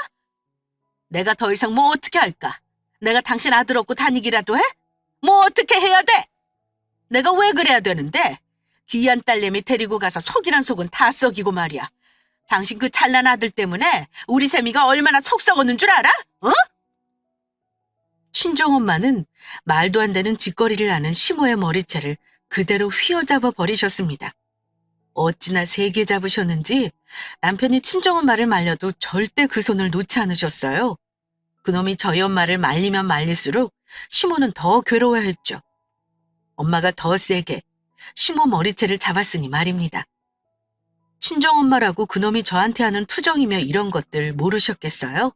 내가 더 이상 뭐 어떻게 할까? 내가 당신 아들 얻고 다니기라도 해? 뭐 어떻게 해야 돼? 내가 왜 그래야 되는데? 귀한 딸내미 데리고 가서 속이란 속은 다 썩이고 말이야. 당신 그 잘난 아들 때문에 우리 샘이가 얼마나 속 썩었는 줄 알아? 어? 친정엄마는 말도 안 되는 짓거리를 하는 시모의 머리채를 그대로 휘어잡아 버리셨습니다. 어찌나 세게 잡으셨는지 남편이 친정엄마를 말려도 절대 그 손을 놓지 않으셨어요. 그놈이 저희 엄마를 말리면 말릴수록 시모는 더 괴로워했죠. 엄마가 더 세게 시모 머리채를 잡았으니 말입니다. 친정엄마라고 그놈이 저한테 하는 투정이며 이런 것들 모르셨겠어요?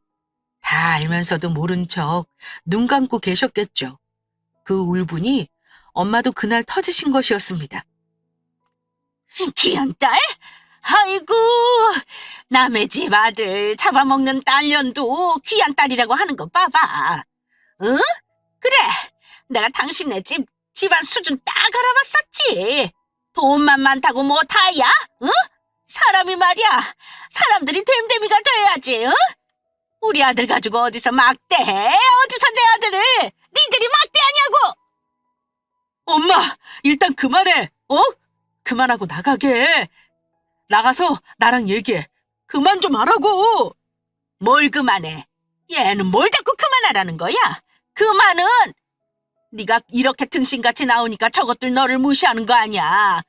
다 알면서도 모른 척 눈 감고 계셨겠죠. 그 울분이 엄마도 그날 터지신 것이었습니다. 귀한 딸? 아이고, 남의 집 아들 잡아먹는 딸년도 귀한 딸이라고 하는 거 봐봐. 응? 그래, 내가 당신네 집안 수준 딱 알아봤었지. 돈만 많다고 뭐 다야? 응? 사람이 말이야, 사람들이 됨됨이가 돼야지, 응? 우리 아들 가지고 어디서 막대해? 어디서 내 아들을? 니들이 막대하냐고! 엄마, 일단 그만해. 그만하고 나가게 해. 나가서 나랑 얘기해. 그만 좀 하라고. 뭘 그만해? 얘는 뭘 자꾸 그만하라는 거야? 그만은! 네가 이렇게 등신같이 나오니까 저것들 너를 무시하는 거 아니야.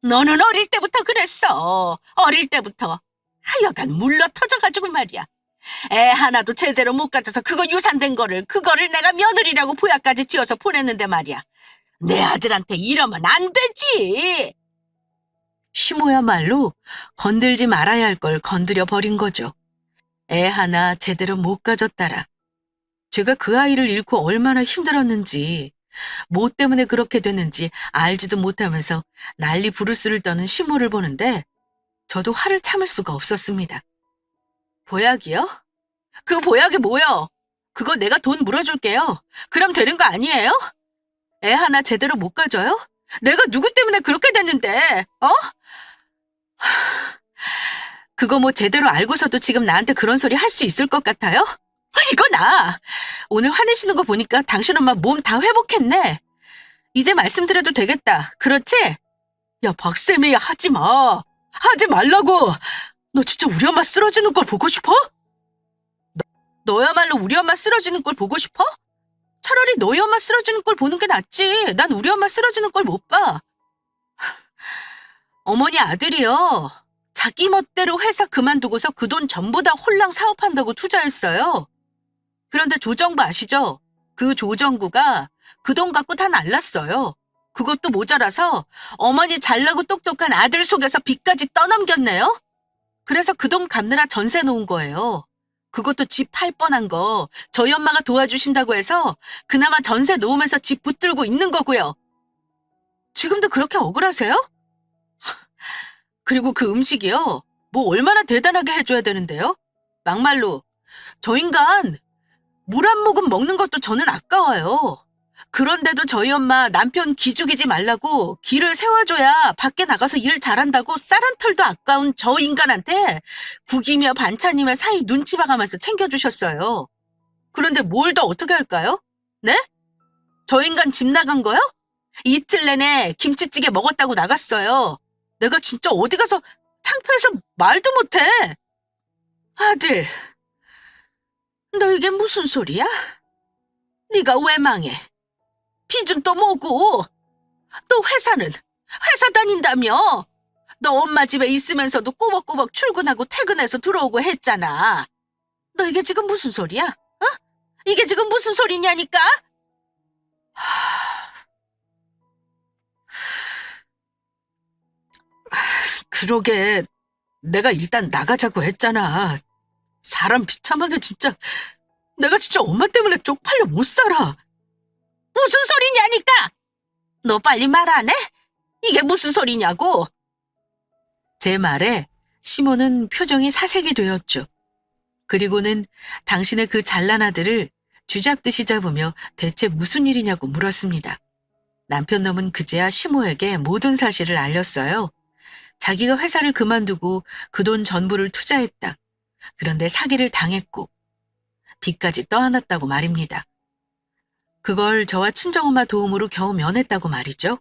너는 어릴 때부터 그랬어. 어릴 때부터. 하여간 물러 터져가지고 말이야. 애 하나도 제대로 못 가져서 그거 유산된 그거를 내가 며느리라고 보약까지 지어서 보냈는데 말이야. 내 아들한테 이러면 안 되지. 시모야말로 건들지 말아야 할 걸 건드려 버린 거죠. 애 하나 제대로 못 가졌다라. 제가 그 아이를 잃고 얼마나 힘들었는지, 뭐 때문에 그렇게 됐는지 알지도 못하면서 난리 부르스를 떠는 시모를 보는데 저도 화를 참을 수가 없었습니다. 보약이요? 그 보약이 뭐요? 그거 내가 돈 물어줄게요. 그럼 되는 거 아니에요? 애 하나 제대로 못 가져요? 내가 누구 때문에 그렇게 됐는데, 그거 뭐 제대로 알고서도 지금 나한테 그런 소리 할 수 있을 것 같아요? 이거 나! 오늘 화내시는 거 보니까 당신 엄마 몸 다 회복했네. 이제 말씀드려도 되겠다. 그렇지? 야, 박쌤이 하지 마. 하지 말라고. 너 진짜 우리 엄마 쓰러지는 걸 보고 싶어? 너야말로 우리 엄마 쓰러지는 걸 보고 싶어? 차라리 너희 엄마 쓰러지는 걸 보는 게 낫지. 난 우리 엄마 쓰러지는 걸 못 봐. 어머니 아들이요. 자기 멋대로 회사 그만두고서 그 돈 전부 다 홀랑 사업한다고 투자했어요. 그런데 조정부 아시죠? 그 조정구가 그 돈 갖고 다 날랐어요. 그것도 모자라서 어머니 잘나고 똑똑한 아들 속에서 빚까지 떠넘겼네요. 그래서 그 돈 갚느라 전세 놓은 거예요. 그것도 집 팔 뻔한 거 저희 엄마가 도와주신다고 해서 그나마 전세 놓으면서 집 붙들고 있는 거고요. 지금도 그렇게 억울하세요? 그리고 그 음식이요. 뭐 얼마나 대단하게 해줘야 되는데요? 막말로 저 인간 물 한 모금 먹는 것도 저는 아까워요. 그런데도 저희 엄마 남편 기죽이지 말라고 길을 세워줘야 밖에 나가서 일 잘한다고 쌀 한 털도 아까운 저 인간한테 국이며 반찬이며 사이 눈치 봐가면서 챙겨주셨어요. 그런데 뭘 더 어떻게 할까요? 네? 저 인간 집 나간 거요? 이틀 내내 김치찌개 먹었다고 나갔어요. 내가 진짜 어디 가서 창피해서 말도 못해. 아들, 너 이게 무슨 소리야? 네가 왜 망해? 빚은 또 뭐고? 또 회사 다닌다며? 너 엄마 집에 있으면서도 꼬박꼬박 출근하고 퇴근해서 들어오고 했잖아. 너 이게 지금 무슨 소리야? 이게 지금 무슨 소리냐니까? 그러게 내가 일단 나가자고 했잖아. 사람 비참하게 진짜 내가 진짜 엄마 때문에 쪽팔려 못 살아. 무슨 소리냐니까? 너 빨리 말 안 해? 이게 무슨 소리냐고? 제 말에 시몬은 표정이 사색이 되었죠. 그리고는 당신의 그 잘난 아들을 쥐잡듯이 잡으며 대체 무슨 일이냐고 물었습니다. 남편 놈은 그제야 시모에게 모든 사실을 알렸어요. 자기가 회사를 그만두고 그 돈 전부를 투자했다. 그런데 사기를 당했고 빚까지 떠안았다고 말입니다. 그걸 저와 친정엄마 도움으로 겨우 면했다고 말이죠.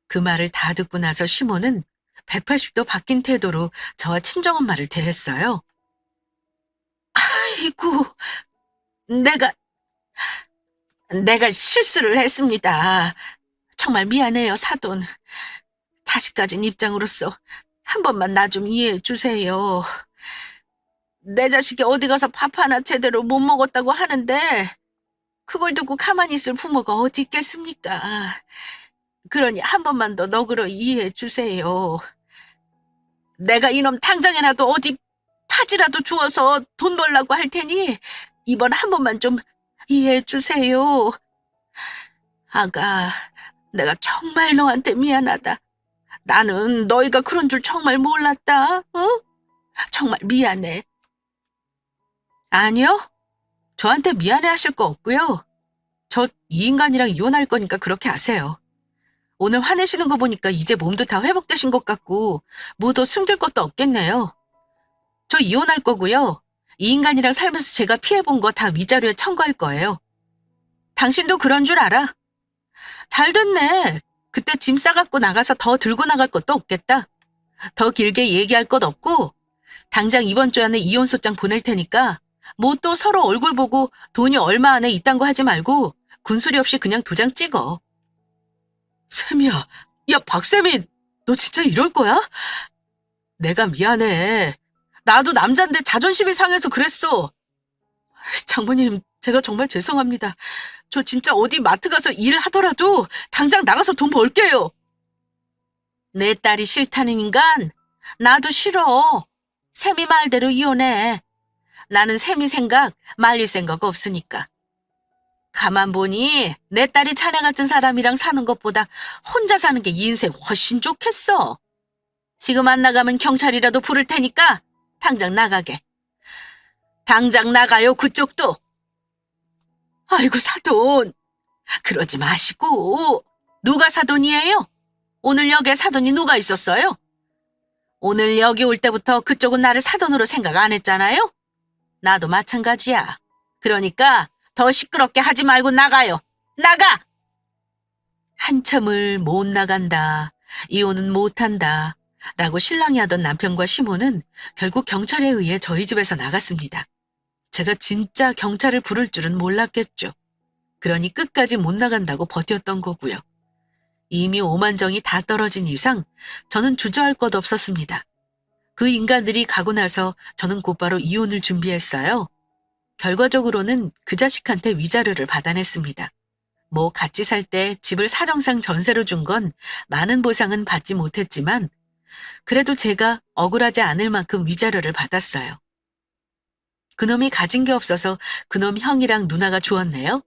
그 말을 다 듣고 나서 시모는 180도 바뀐 태도로 저와 친정엄마를 대했어요. 아이고, 내가 실수를 했습니다. 정말 미안해요, 사돈. 다시 가진 입장으로서 한 번만 나 좀 이해해 주세요. 내 자식이 어디 가서 밥 하나 제대로 못 먹었다고 하는데 그걸 듣고 가만히 있을 부모가 어디 있겠습니까? 그러니 한 번만 더 너그러 이해해 주세요. 내가 이놈 당장이라도 어디 파지라도 주워서 돈 벌라고 할 테니 이번 한 번만 좀 이해해 주세요. 아가, 내가 정말 너한테 미안하다. 나는 너희가 그런 줄 정말 몰랐다. 어? 정말 미안해. 아니요. 저한테 미안해 하실 거 없고요. 저 이 인간이랑 이혼할 거니까 그렇게 하세요. 오늘 화내시는 거 보니까 이제 몸도 다 회복되신 것 같고 뭐 더 숨길 것도 없겠네요. 저 이혼할 거고요. 이 인간이랑 살면서 제가 피해본 거 다 위자료에 청구할 거예요. 당신도 그런 줄 알아. 잘 됐네. 그때 짐 싸갖고 나가서 더 들고 나갈 것도 없겠다. 더 길게 얘기할 것 없고 당장 이번 주 안에 이혼소장 보낼 테니까 뭐 또 서로 얼굴 보고 돈이 얼마 안에 있단 거 하지 말고 군소리 없이 그냥 도장 찍어. 쌤이야. 야, 박쌤이 너 진짜 이럴 거야? 내가 미안해. 나도 남잔데 자존심이 상해서 그랬어. 장모님, 제가 정말 죄송합니다. 저 진짜 어디 마트 가서 일하더라도 당장 나가서 돈 벌게요. 내 딸이 싫다는 인간? 나도 싫어. 샘이 말대로 이혼해. 나는 샘이 생각, 말릴 생각 없으니까. 가만 보니 내 딸이 자네 같은 사람이랑 사는 것보다 혼자 사는 게 인생 훨씬 좋겠어. 지금 안 나가면 경찰이라도 부를 테니까 당장 나가게. 당장 나가요, 그쪽도. 아이고, 사돈. 그러지 마시고. 누가 사돈이에요? 오늘 역에 사돈이 누가 있었어요? 오늘 여기 올 때부터 그쪽은 나를 사돈으로 생각 안 했잖아요? 나도 마찬가지야. 그러니까 더 시끄럽게 하지 말고 나가요. 나가! 한참을 못 나간다. 이혼은 못한다. 라고 신랑이 하던 남편과 시모는 결국 경찰에 의해 저희 집에서 나갔습니다. 제가 진짜 경찰을 부를 줄은 몰랐겠죠. 그러니 끝까지 못 나간다고 버텼던 거고요. 이미 오만정이 다 떨어진 이상 저는 주저할 것 없었습니다. 그 인간들이 가고 나서 저는 곧바로 이혼을 준비했어요. 결과적으로는 그 자식한테 위자료를 받아냈습니다. 뭐 같이 살 때 집을 사정상 전세로 준 건 많은 보상은 받지 못했지만 그래도 제가 억울하지 않을 만큼 위자료를 받았어요. 그놈이 가진 게 없어서 그놈 형이랑 누나가 주었네요.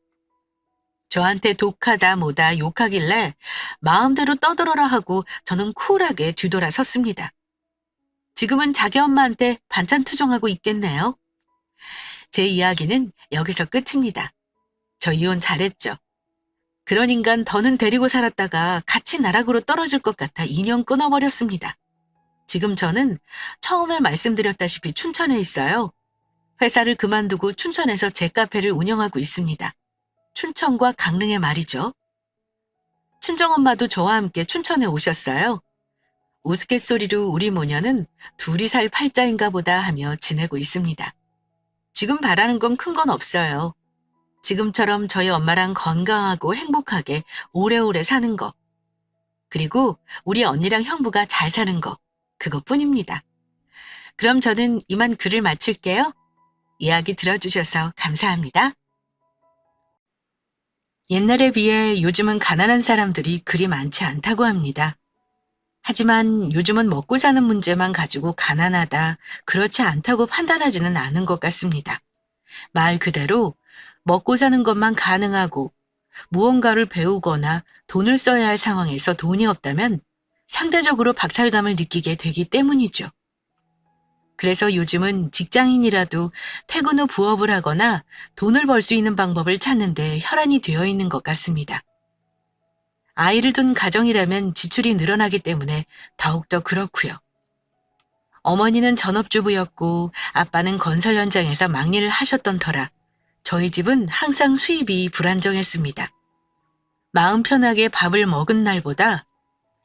저한테 독하다 뭐다 욕하길래 마음대로 떠들어라 하고 저는 쿨하게 뒤돌아 섰습니다. 지금은 자기 엄마한테 반찬 투정하고 있겠네요. 제 이야기는 여기서 끝입니다. 저 이혼 잘했죠. 그런 인간 더는 데리고 살았다가 같이 나락으로 떨어질 것 같아 인연 끊어버렸습니다. 지금 저는 처음에 말씀드렸다시피 춘천에 있어요. 회사를 그만두고 춘천에서 제 카페를 운영하고 있습니다. 춘천과 강릉의 말이죠. 친정엄마도 저와 함께 춘천에 오셨어요. 우스갯소리로 우리 모녀는 둘이 살 팔자인가 보다 하며 지내고 있습니다. 지금 바라는 건 큰 건 없어요. 지금처럼 저희 엄마랑 건강하고 행복하게 오래오래 사는 거. 그리고 우리 언니랑 형부가 잘 사는 거. 그것뿐입니다. 그럼 저는 이만 글을 마칠게요. 이야기 들어주셔서 감사합니다. 옛날에 비해 요즘은 가난한 사람들이 그리 많지 않다고 합니다. 하지만 요즘은 먹고 사는 문제만 가지고 가난하다, 그렇지 않다고 판단하지는 않은 것 같습니다. 말 그대로 먹고 사는 것만 가능하고 무언가를 배우거나 돈을 써야 할 상황에서 돈이 없다면 상대적으로 박탈감을 느끼게 되기 때문이죠. 그래서 요즘은 직장인이라도 퇴근 후 부업을 하거나 돈을 벌 수 있는 방법을 찾는 데 혈안이 되어 있는 것 같습니다. 아이를 둔 가정이라면 지출이 늘어나기 때문에 더욱더 그렇고요. 어머니는 전업주부였고 아빠는 건설 현장에서 막일을 하셨던 터라 저희 집은 항상 수입이 불안정했습니다. 마음 편하게 밥을 먹은 날보다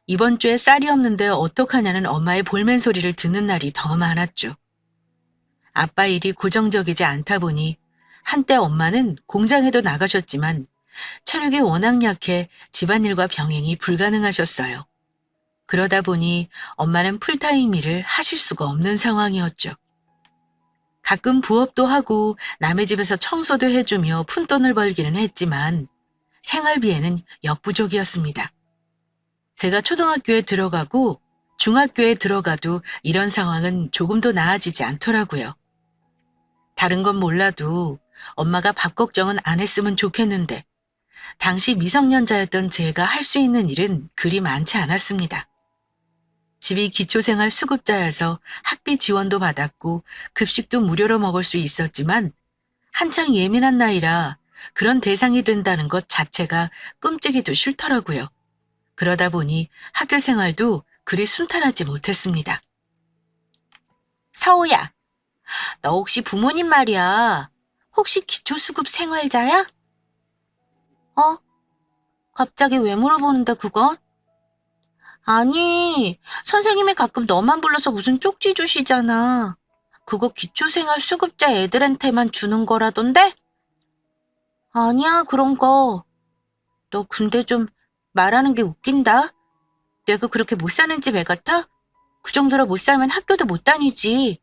이번 주에 쌀이 없는데 어떡하냐는 엄마의 볼멘 소리를 듣는 날이 더 많았죠. 아빠 일이 고정적이지 않다 보니 한때 엄마는 공장에도 나가셨지만 체력이 워낙 약해 집안일과 병행이 불가능하셨어요. 그러다 보니 엄마는 풀타임 일을 하실 수가 없는 상황이었죠. 가끔 부업도 하고 남의 집에서 청소도 해주며 푼돈을 벌기는 했지만 생활비에는 역부족이었습니다. 제가 초등학교에 들어가고 중학교에 들어가도 이런 상황은 조금도 나아지지 않더라고요. 다른 건 몰라도 엄마가 밥 걱정은 안 했으면 좋겠는데 당시 미성년자였던 제가 할 수 있는 일은 그리 많지 않았습니다. 집이 기초생활 수급자여서 학비 지원도 받았고 급식도 무료로 먹을 수 있었지만 한창 예민한 나이라 그런 대상이 된다는 것 자체가 끔찍이도 싫더라고요. 그러다 보니 학교 생활도 그리 순탄하지 못했습니다. 서우야, 너 혹시 부모님 말이야. 혹시 기초수급 생활자야? 어? 갑자기 왜 물어보는데 그건? 아니, 선생님이 가끔 너만 불러서 무슨 쪽지 주시잖아. 그거 기초생활 수급자 애들한테만 주는 거라던데? 아니야, 그런 거. 너 근데 좀 말하는 게 웃긴다. 내가 그렇게 못 사는 집 애 같아? 그 정도로 못 살면 학교도 못 다니지.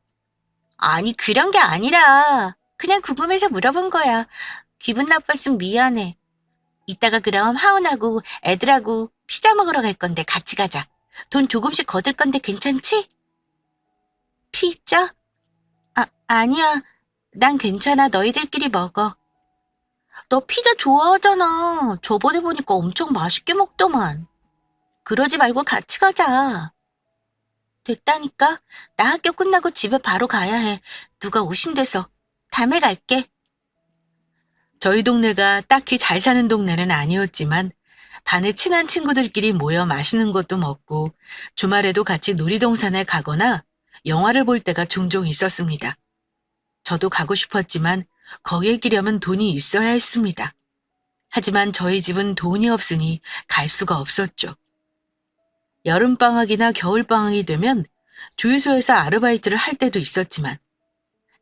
아니, 그런 게 아니라 그냥 궁금해서 물어본 거야. 기분 나빴으면 미안해. 이따가 그럼 하은하고 애들하고 피자 먹으러 갈 건데 같이 가자. 돈 조금씩 거둘 건데 괜찮지? 피자? 아니야. 난 괜찮아. 너희들끼리 먹어. 너 피자 좋아하잖아. 저번에 보니까 엄청 맛있게 먹더만. 그러지 말고 같이 가자. 됐다니까. 나 학교 끝나고 집에 바로 가야 해. 누가 오신대서. 다음에 갈게. 저희 동네가 딱히 잘 사는 동네는 아니었지만 반에 친한 친구들끼리 모여 맛있는 것도 먹고 주말에도 같이 놀이동산에 가거나 영화를 볼 때가 종종 있었습니다. 저도 가고 싶었지만 거기에 끼려면 돈이 있어야 했습니다. 하지만 저희 집은 돈이 없으니 갈 수가 없었죠. 여름방학이나 겨울방학이 되면 주유소에서 아르바이트를 할 때도 있었지만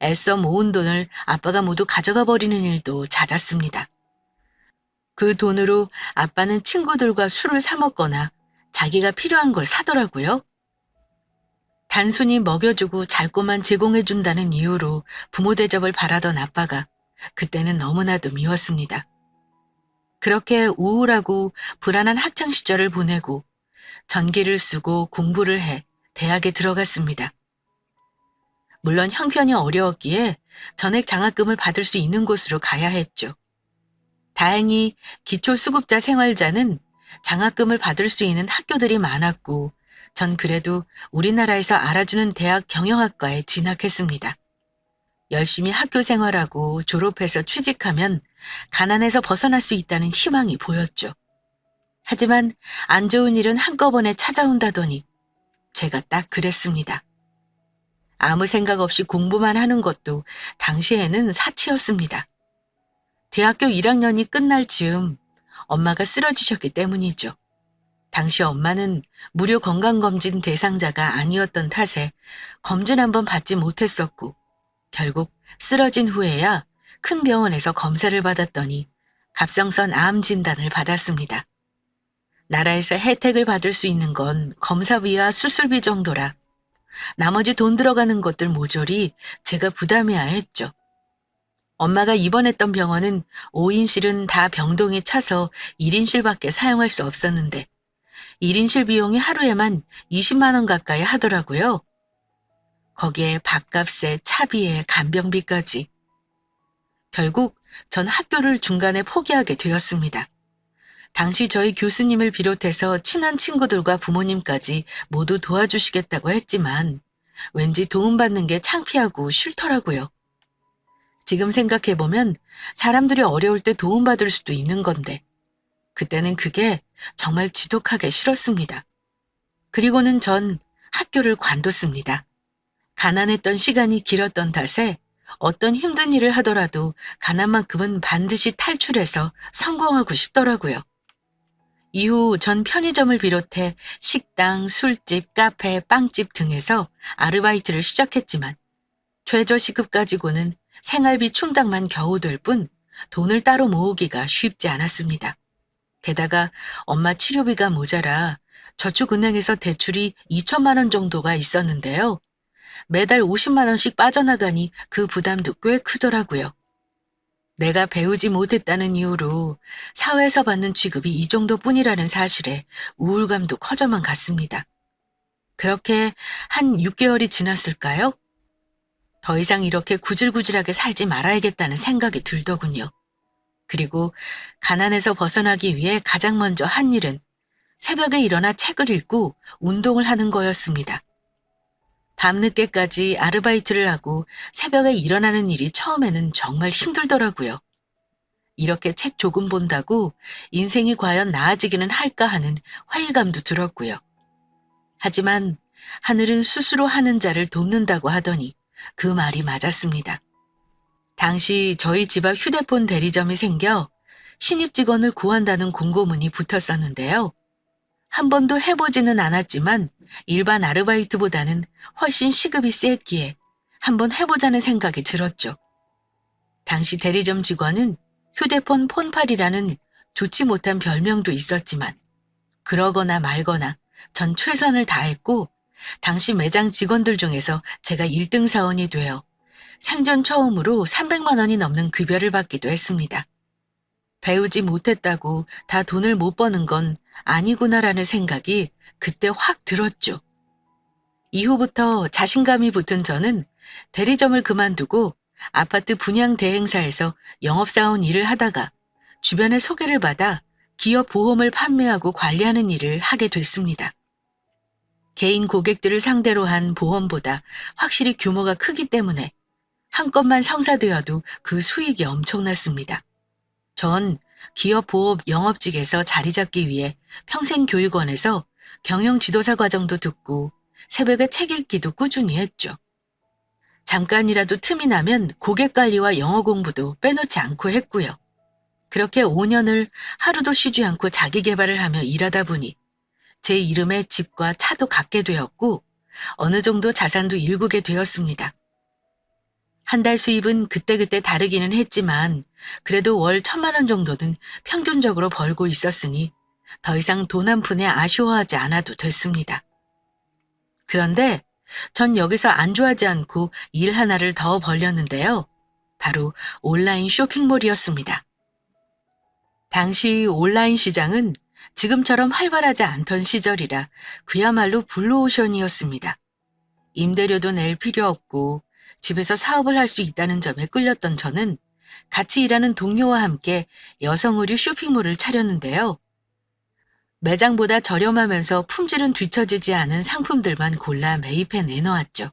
애써 모은 돈을 아빠가 모두 가져가 버리는 일도 잦았습니다. 그 돈으로 아빠는 친구들과 술을 사 먹거나 자기가 필요한 걸 사더라고요. 단순히 먹여주고 잘 것만 제공해준다는 이유로 부모 대접을 바라던 아빠가 그때는 너무나도 미웠습니다. 그렇게 우울하고 불안한 학창 시절을 보내고 전기를 쓰고 공부를 해 대학에 들어갔습니다. 물론 형편이 어려웠기에 전액 장학금을 받을 수 있는 곳으로 가야 했죠. 다행히 기초수급자 생활자는 장학금을 받을 수 있는 학교들이 많았고 전 그래도 우리나라에서 알아주는 대학 경영학과에 진학했습니다. 열심히 학교 생활하고 졸업해서 취직하면 가난에서 벗어날 수 있다는 희망이 보였죠. 하지만 안 좋은 일은 한꺼번에 찾아온다더니 제가 딱 그랬습니다. 아무 생각 없이 공부만 하는 것도 당시에는 사치였습니다. 대학교 1학년이 끝날 즈음 엄마가 쓰러지셨기 때문이죠. 당시 엄마는 무료 건강검진 대상자가 아니었던 탓에 검진 한번 받지 못했었고 결국 쓰러진 후에야 큰 병원에서 검사를 받았더니 갑상선 암 진단을 받았습니다. 나라에서 혜택을 받을 수 있는 건 검사비와 수술비 정도라 나머지 돈 들어가는 것들 모조리 제가 부담해야 했죠. 엄마가 입원했던 병원은 5인실은 다 병동이 차서 1인실밖에 사용할 수 없었는데 1인실 비용이 하루에만 20만 원 가까이 하더라고요. 거기에 밥값에 차비에 간병비까지. 결국 전 학교를 중간에 포기하게 되었습니다. 당시 저희 교수님을 비롯해서 친한 친구들과 부모님까지 모두 도와주시겠다고 했지만 왠지 도움받는 게 창피하고 싫더라고요. 지금 생각해보면 사람들이 어려울 때 도움받을 수도 있는 건데 그때는 그게 정말 지독하게 싫었습니다. 그리고는 전 학교를 관뒀습니다. 가난했던 시간이 길었던 탓에 어떤 힘든 일을 하더라도 가난만큼은 반드시 탈출해서 성공하고 싶더라고요. 이후 전 편의점을 비롯해 식당, 술집, 카페, 빵집 등에서 아르바이트를 시작했지만 최저시급 가지고는 생활비 충당만 겨우 될 뿐 돈을 따로 모으기가 쉽지 않았습니다. 게다가 엄마 치료비가 모자라 저축은행에서 대출이 2천만 원 정도가 있었는데요. 매달 50만 원씩 빠져나가니 그 부담도 꽤 크더라고요. 내가 배우지 못했다는 이유로 사회에서 받는 취급이 이 정도뿐이라는 사실에 우울감도 커져만 갔습니다. 그렇게 한 6개월이 지났을까요? 더 이상 이렇게 구질구질하게 살지 말아야겠다는 생각이 들더군요. 그리고 가난에서 벗어나기 위해 가장 먼저 한 일은 새벽에 일어나 책을 읽고 운동을 하는 거였습니다. 밤늦게까지 아르바이트를 하고 새벽에 일어나는 일이 처음에는 정말 힘들더라고요. 이렇게 책 조금 본다고 인생이 과연 나아지기는 할까 하는 회의감도 들었고요. 하지만 하늘은 스스로 하는 자를 돕는다고 하더니 그 말이 맞았습니다. 당시 저희 집 앞 휴대폰 대리점이 생겨 신입 직원을 구한다는 공고문이 붙었었는데요. 한 번도 해보지는 않았지만 일반 아르바이트보다는 훨씬 시급이 셌기에 한번 해보자는 생각이 들었죠. 당시 대리점 직원은 휴대폰 폰팔이라는 좋지 못한 별명도 있었지만 그러거나 말거나 전 최선을 다했고 당시 매장 직원들 중에서 제가 1등 사원이 되어 생전 처음으로 300만 원이 넘는 급여를 받기도 했습니다. 배우지 못했다고 다 돈을 못 버는 건 아니구나라는 생각이 그때 확 들었죠. 이후부터 자신감이 붙은 저는 대리점을 그만두고 아파트 분양 대행사에서 영업사원 일을 하다가 주변의 소개를 받아 기업 보험을 판매하고 관리하는 일을 하게 됐습니다. 개인 고객들을 상대로 한 보험보다 확실히 규모가 크기 때문에 한건만 성사되어도 그 수익이 엄청났습니다. 전 기업 보험 영업직에서 자리 잡기 위해 평생교육원에서 경영지도사 과정도 듣고 새벽에 책 읽기도 꾸준히 했죠. 잠깐이라도 틈이 나면 고객 관리와 영어 공부도 빼놓지 않고 했고요. 그렇게 5년을 하루도 쉬지 않고 자기 개발을 하며 일하다 보니 제 이름에 집과 차도 갖게 되었고 어느 정도 자산도 일구게 되었습니다. 한 달 수입은 그때그때 다르기는 했지만 그래도 월 1,000만 원 정도는 평균적으로 벌고 있었으니 더 이상 돈 한 푼에 아쉬워하지 않아도 됐습니다. 그런데 전 여기서 안주하지 않고 일 하나를 더 벌렸는데요. 바로 온라인 쇼핑몰이었습니다. 당시 온라인 시장은 지금처럼 활발하지 않던 시절이라 그야말로 블루오션이었습니다. 임대료도 낼 필요 없고 집에서 사업을 할 수 있다는 점에 끌렸던 저는 같이 일하는 동료와 함께 여성 의류 쇼핑몰을 차렸는데요. 매장보다 저렴하면서 품질은 뒤처지지 않은 상품들만 골라 매입해 내놓았죠.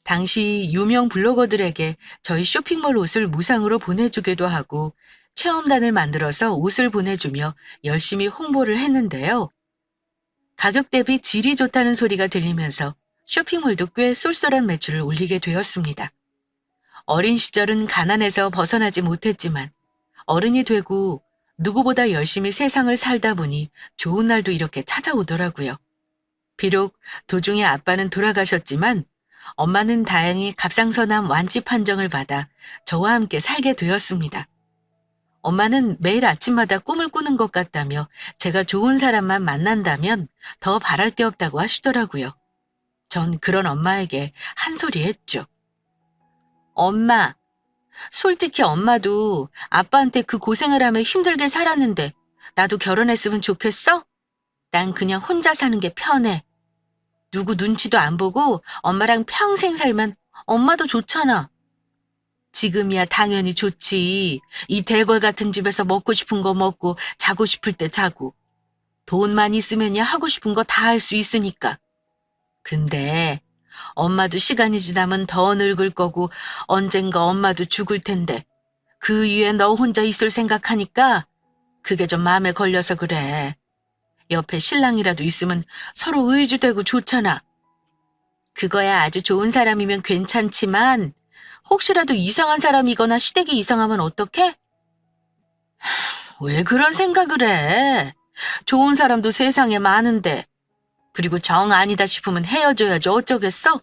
당시 유명 블로거들에게 저희 쇼핑몰 옷을 무상으로 보내주기도 하고 체험단을 만들어서 옷을 보내주며 열심히 홍보를 했는데요. 가격 대비 질이 좋다는 소리가 들리면서 쇼핑몰도 꽤 쏠쏠한 매출을 올리게 되었습니다. 어린 시절은 가난에서 벗어나지 못했지만 어른이 되고 누구보다 열심히 세상을 살다 보니 좋은 날도 이렇게 찾아오더라고요. 비록 도중에 아빠는 돌아가셨지만 엄마는 다행히 갑상선암 완치 판정을 받아 저와 함께 살게 되었습니다. 엄마는 매일 아침마다 꿈을 꾸는 것 같다며 제가 좋은 사람만 만난다면 더 바랄 게 없다고 하시더라고요. 전 그런 엄마에게 한 소리 했죠. 엄마, 솔직히 엄마도 아빠한테 그 고생을 하며 힘들게 살았는데 나도 결혼했으면 좋겠어? 난 그냥 혼자 사는 게 편해. 누구 눈치도 안 보고 엄마랑 평생 살면 엄마도 좋잖아. 지금이야 당연히 좋지. 이 대궐 같은 집에서 먹고 싶은 거 먹고 자고 싶을 때 자고. 돈만 있으면야 하고 싶은 거 다 할 수 있으니까. 근데 엄마도 시간이 지나면 더 늙을 거고 언젠가 엄마도 죽을 텐데 그 위에 너 혼자 있을 생각하니까 그게 좀 마음에 걸려서 그래. 옆에 신랑이라도 있으면 서로 의지되고 좋잖아. 그거야 아주 좋은 사람이면 괜찮지만 혹시라도 이상한 사람이거나 시댁이 이상하면 어떡해? 왜 그런 생각을 해? 좋은 사람도 세상에 많은데. 그리고 정 아니다 싶으면 헤어져야지 어쩌겠어?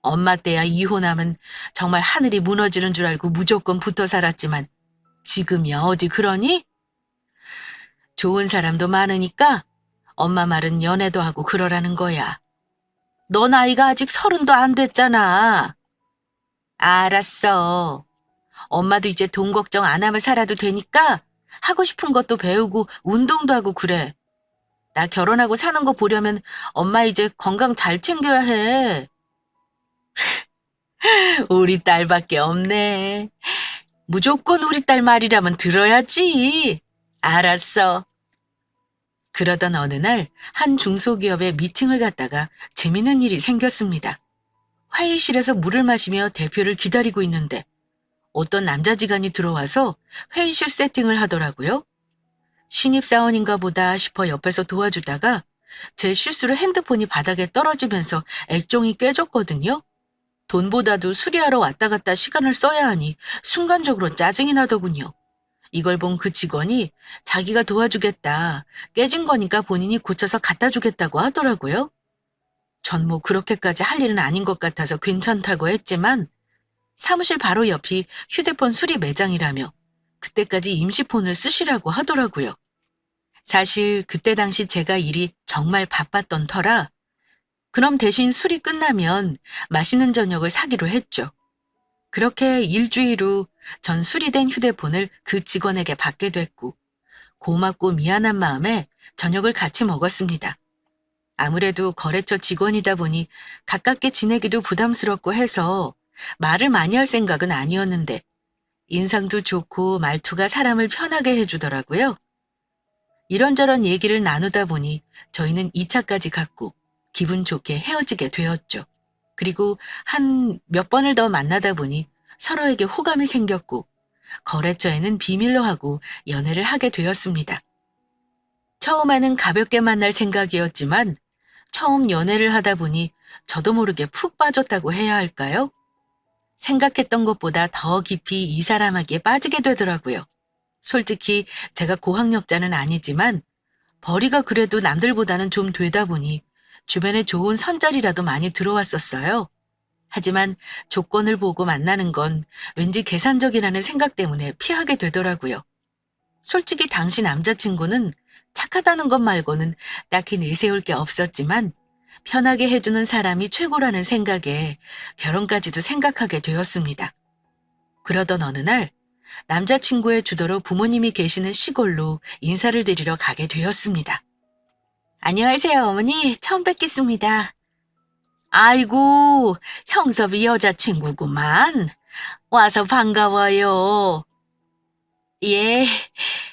엄마 때야 이혼하면 정말 하늘이 무너지는 줄 알고 무조건 붙어 살았지만 지금이야 어디 그러니? 좋은 사람도 많으니까 엄마 말은 연애도 하고 그러라는 거야. 너 나이가 아직 30도 안 됐잖아. 알았어. 엄마도 이제 돈 걱정 안 하면 살아도 되니까 하고 싶은 것도 배우고 운동도 하고 그래. 나 결혼하고 사는 거 보려면 엄마 이제 건강 잘 챙겨야 해. 우리 딸밖에 없네. 무조건 우리 딸 말이라면 들어야지. 알았어. 그러던 어느 날 한 중소기업에 미팅을 갔다가 재밌는 일이 생겼습니다. 회의실에서 물을 마시며 대표를 기다리고 있는데 어떤 남자 직원이 들어와서 회의실 세팅을 하더라고요. 신입사원인가 보다 싶어 옆에서 도와주다가 제 실수로 핸드폰이 바닥에 떨어지면서 액정이 깨졌거든요. 돈보다도 수리하러 왔다 갔다 시간을 써야 하니 순간적으로 짜증이 나더군요. 이걸 본 그 직원이 자기가 도와주겠다. 깨진 거니까 본인이 고쳐서 갖다 주겠다고 하더라고요. 전 뭐 그렇게까지 할 일은 아닌 것 같아서 괜찮다고 했지만 사무실 바로 옆이 휴대폰 수리 매장이라며 그때까지 임시폰을 쓰시라고 하더라고요. 사실 그때 당시 제가 일이 정말 바빴던 터라 그럼 대신 수리 끝나면 맛있는 저녁을 사기로 했죠. 그렇게 일주일 후 전 수리된 휴대폰을 그 직원에게 받게 됐고 고맙고 미안한 마음에 저녁을 같이 먹었습니다. 아무래도 거래처 직원이다 보니 가깝게 지내기도 부담스럽고 해서 말을 많이 할 생각은 아니었는데 인상도 좋고 말투가 사람을 편하게 해주더라고요. 이런저런 얘기를 나누다 보니 저희는 2차까지 갔고 기분 좋게 헤어지게 되었죠. 그리고 한 몇 번을 더 만나다 보니 서로에게 호감이 생겼고 거래처에는 비밀로 하고 연애를 하게 되었습니다. 처음에는 가볍게 만날 생각이었지만 처음 연애를 하다 보니 저도 모르게 푹 빠졌다고 해야 할까요? 생각했던 것보다 더 깊이 이 사람에게 빠지게 되더라고요. 솔직히 제가 고학력자는 아니지만 벌이가 그래도 남들보다는 좀 되다 보니 주변에 좋은 선자리라도 많이 들어왔었어요. 하지만 조건을 보고 만나는 건 왠지 계산적이라는 생각 때문에 피하게 되더라고요. 솔직히 당시 남자친구는 착하다는 것 말고는 딱히 내세울 게 없었지만 편하게 해주는 사람이 최고라는 생각에 결혼까지도 생각하게 되었습니다. 그러던 어느 날 남자친구의 주도로 부모님이 계시는 시골로 인사를 드리러 가게 되었습니다. 안녕하세요, 어머니. 처음 뵙겠습니다. 아이고, 형섭이 여자친구구만. 와서 반가워요. 예,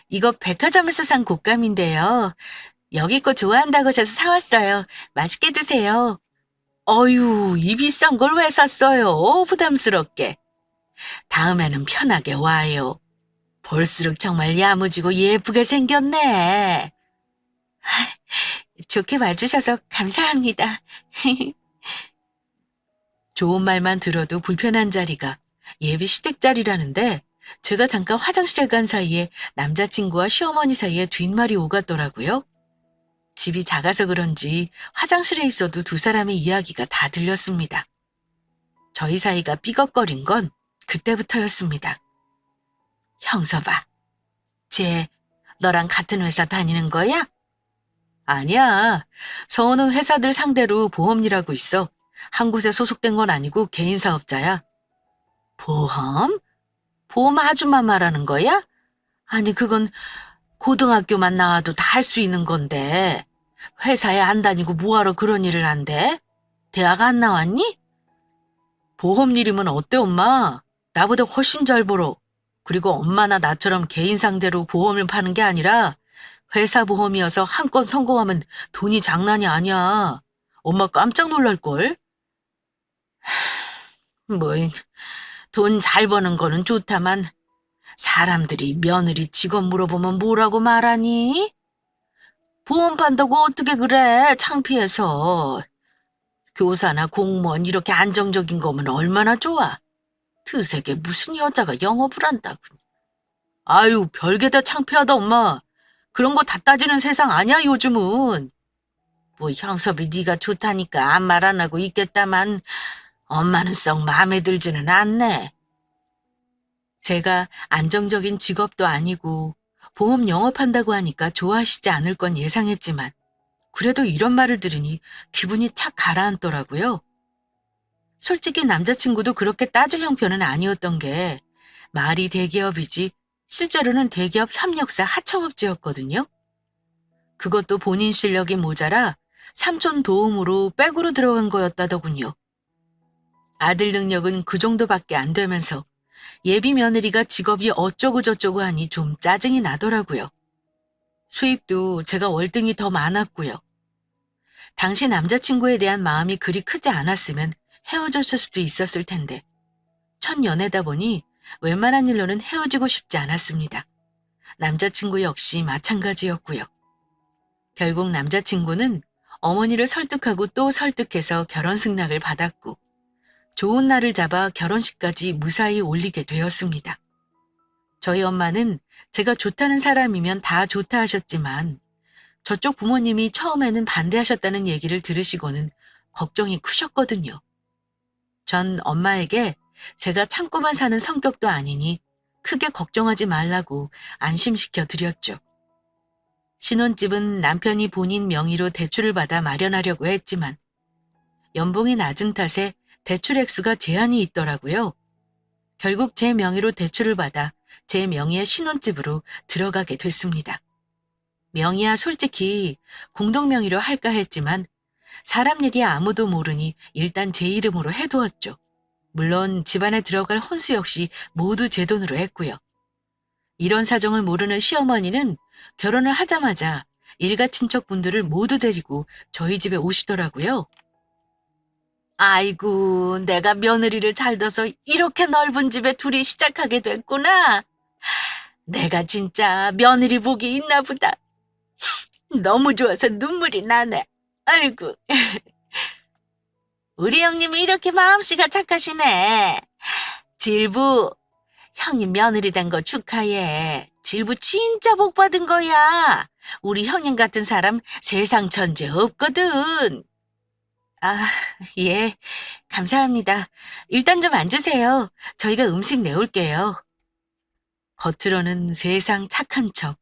이거 백화점에서 산 곶감인데요. 여기 거 좋아한다고 해서 사왔어요. 맛있게 드세요. 어휴, 이 비싼 걸 왜 샀어요? 부담스럽게. 다음에는 편하게 와요. 볼수록 정말 야무지고 예쁘게 생겼네. 좋게 봐주셔서 감사합니다. 좋은 말만 들어도 불편한 자리가 예비 시댁 자리라는데 제가 잠깐 화장실에 간 사이에 남자친구와 시어머니 사이에 뒷말이 오갔더라고요. 집이 작아서 그런지 화장실에 있어도 두 사람의 이야기가 다 들렸습니다. 저희 사이가 삐걱거린 건 그때부터였습니다. 형서봐, 쟤 너랑 같은 회사 다니는 거야? 아니야. 서우는 회사들 상대로 보험 일하고 있어. 한 곳에 소속된 건 아니고 개인 사업자야. 보험? 보험 아줌마 말하는 거야? 아니, 그건 고등학교만 나와도 다 할 수 있는 건데. 회사에 안 다니고 뭐하러 그런 일을 한대? 대학 안 나왔니? 보험 일이면 어때, 엄마? 나보다 훨씬 잘 벌어. 그리고 엄마나 나처럼 개인 상대로 보험을 파는 게 아니라 회사 보험이어서 한 건 성공하면 돈이 장난이 아니야. 엄마 깜짝 놀랄걸? 뭐, 돈 잘 버는 거는 좋다만 사람들이 며느리 직업 물어보면 뭐라고 말하니? 보험 판다고 어떻게 그래, 창피해서. 교사나 공무원 이렇게 안정적인 거면 얼마나 좋아. 드세게 무슨 여자가 영업을 한다고. 아유, 별게 다 창피하다, 엄마. 그런 거 다 따지는 세상 아니야, 요즘은. 뭐 형섭이 네가 좋다니까 아무 말 안 하고 있겠다만 엄마는 썩 마음에 들지는 않네. 제가 안정적인 직업도 아니고 보험 영업한다고 하니까 좋아하시지 않을 건 예상했지만 그래도 이런 말을 들으니 기분이 착 가라앉더라고요. 솔직히 남자친구도 그렇게 따질 형편은 아니었던 게 말이 대기업이지 실제로는 대기업 협력사 하청업체였거든요. 그것도 본인 실력이 모자라 삼촌 도움으로 백으로 들어간 거였다더군요. 아들 능력은 그 정도밖에 안 되면서 예비 며느리가 직업이 어쩌고 저쩌고 하니 좀 짜증이 나더라고요. 수입도 제가 월등히 더 많았고요. 당시 남자친구에 대한 마음이 그리 크지 않았으면 헤어졌을 수도 있었을 텐데 첫 연애다 보니 웬만한 일로는 헤어지고 싶지 않았습니다. 남자친구 역시 마찬가지였고요. 결국 남자친구는 어머니를 설득하고 또 설득해서 결혼 승낙을 받았고 좋은 날을 잡아 결혼식까지 무사히 올리게 되었습니다. 저희 엄마는 제가 좋다는 사람이면 다 좋다 하셨지만 저쪽 부모님이 처음에는 반대하셨다는 얘기를 들으시고는 걱정이 크셨거든요. 전 엄마에게 제가 참고만 사는 성격도 아니니 크게 걱정하지 말라고 안심시켜 드렸죠. 신혼집은 남편이 본인 명의로 대출을 받아 마련하려고 했지만 연봉이 낮은 탓에 대출 액수가 제한이 있더라고요. 결국 제 명의로 대출을 받아 제 명의의 신혼집으로 들어가게 됐습니다. 명의야 솔직히 공동 명의로 할까 했지만 사람 일이 아무도 모르니 일단 제 이름으로 해두었죠. 물론 집안에 들어갈 혼수 역시 모두 제 돈으로 했고요. 이런 사정을 모르는 시어머니는 결혼을 하자마자 일가 친척분들을 모두 데리고 저희 집에 오시더라고요. 아이고, 내가 며느리를 잘 둬서 이렇게 넓은 집에 둘이 시작하게 됐구나. 내가 진짜 며느리 복이 있나 보다. 너무 좋아서 눈물이 나네. 아이고. 우리 형님이 이렇게 마음씨가 착하시네. 질부, 형님 며느리 된 거 축하해. 질부 진짜 복 받은 거야. 우리 형님 같은 사람 세상 천재 없거든. 아, 예, 감사합니다. 일단 좀 앉으세요. 저희가 음식 내올게요. 겉으로는 세상 착한 척,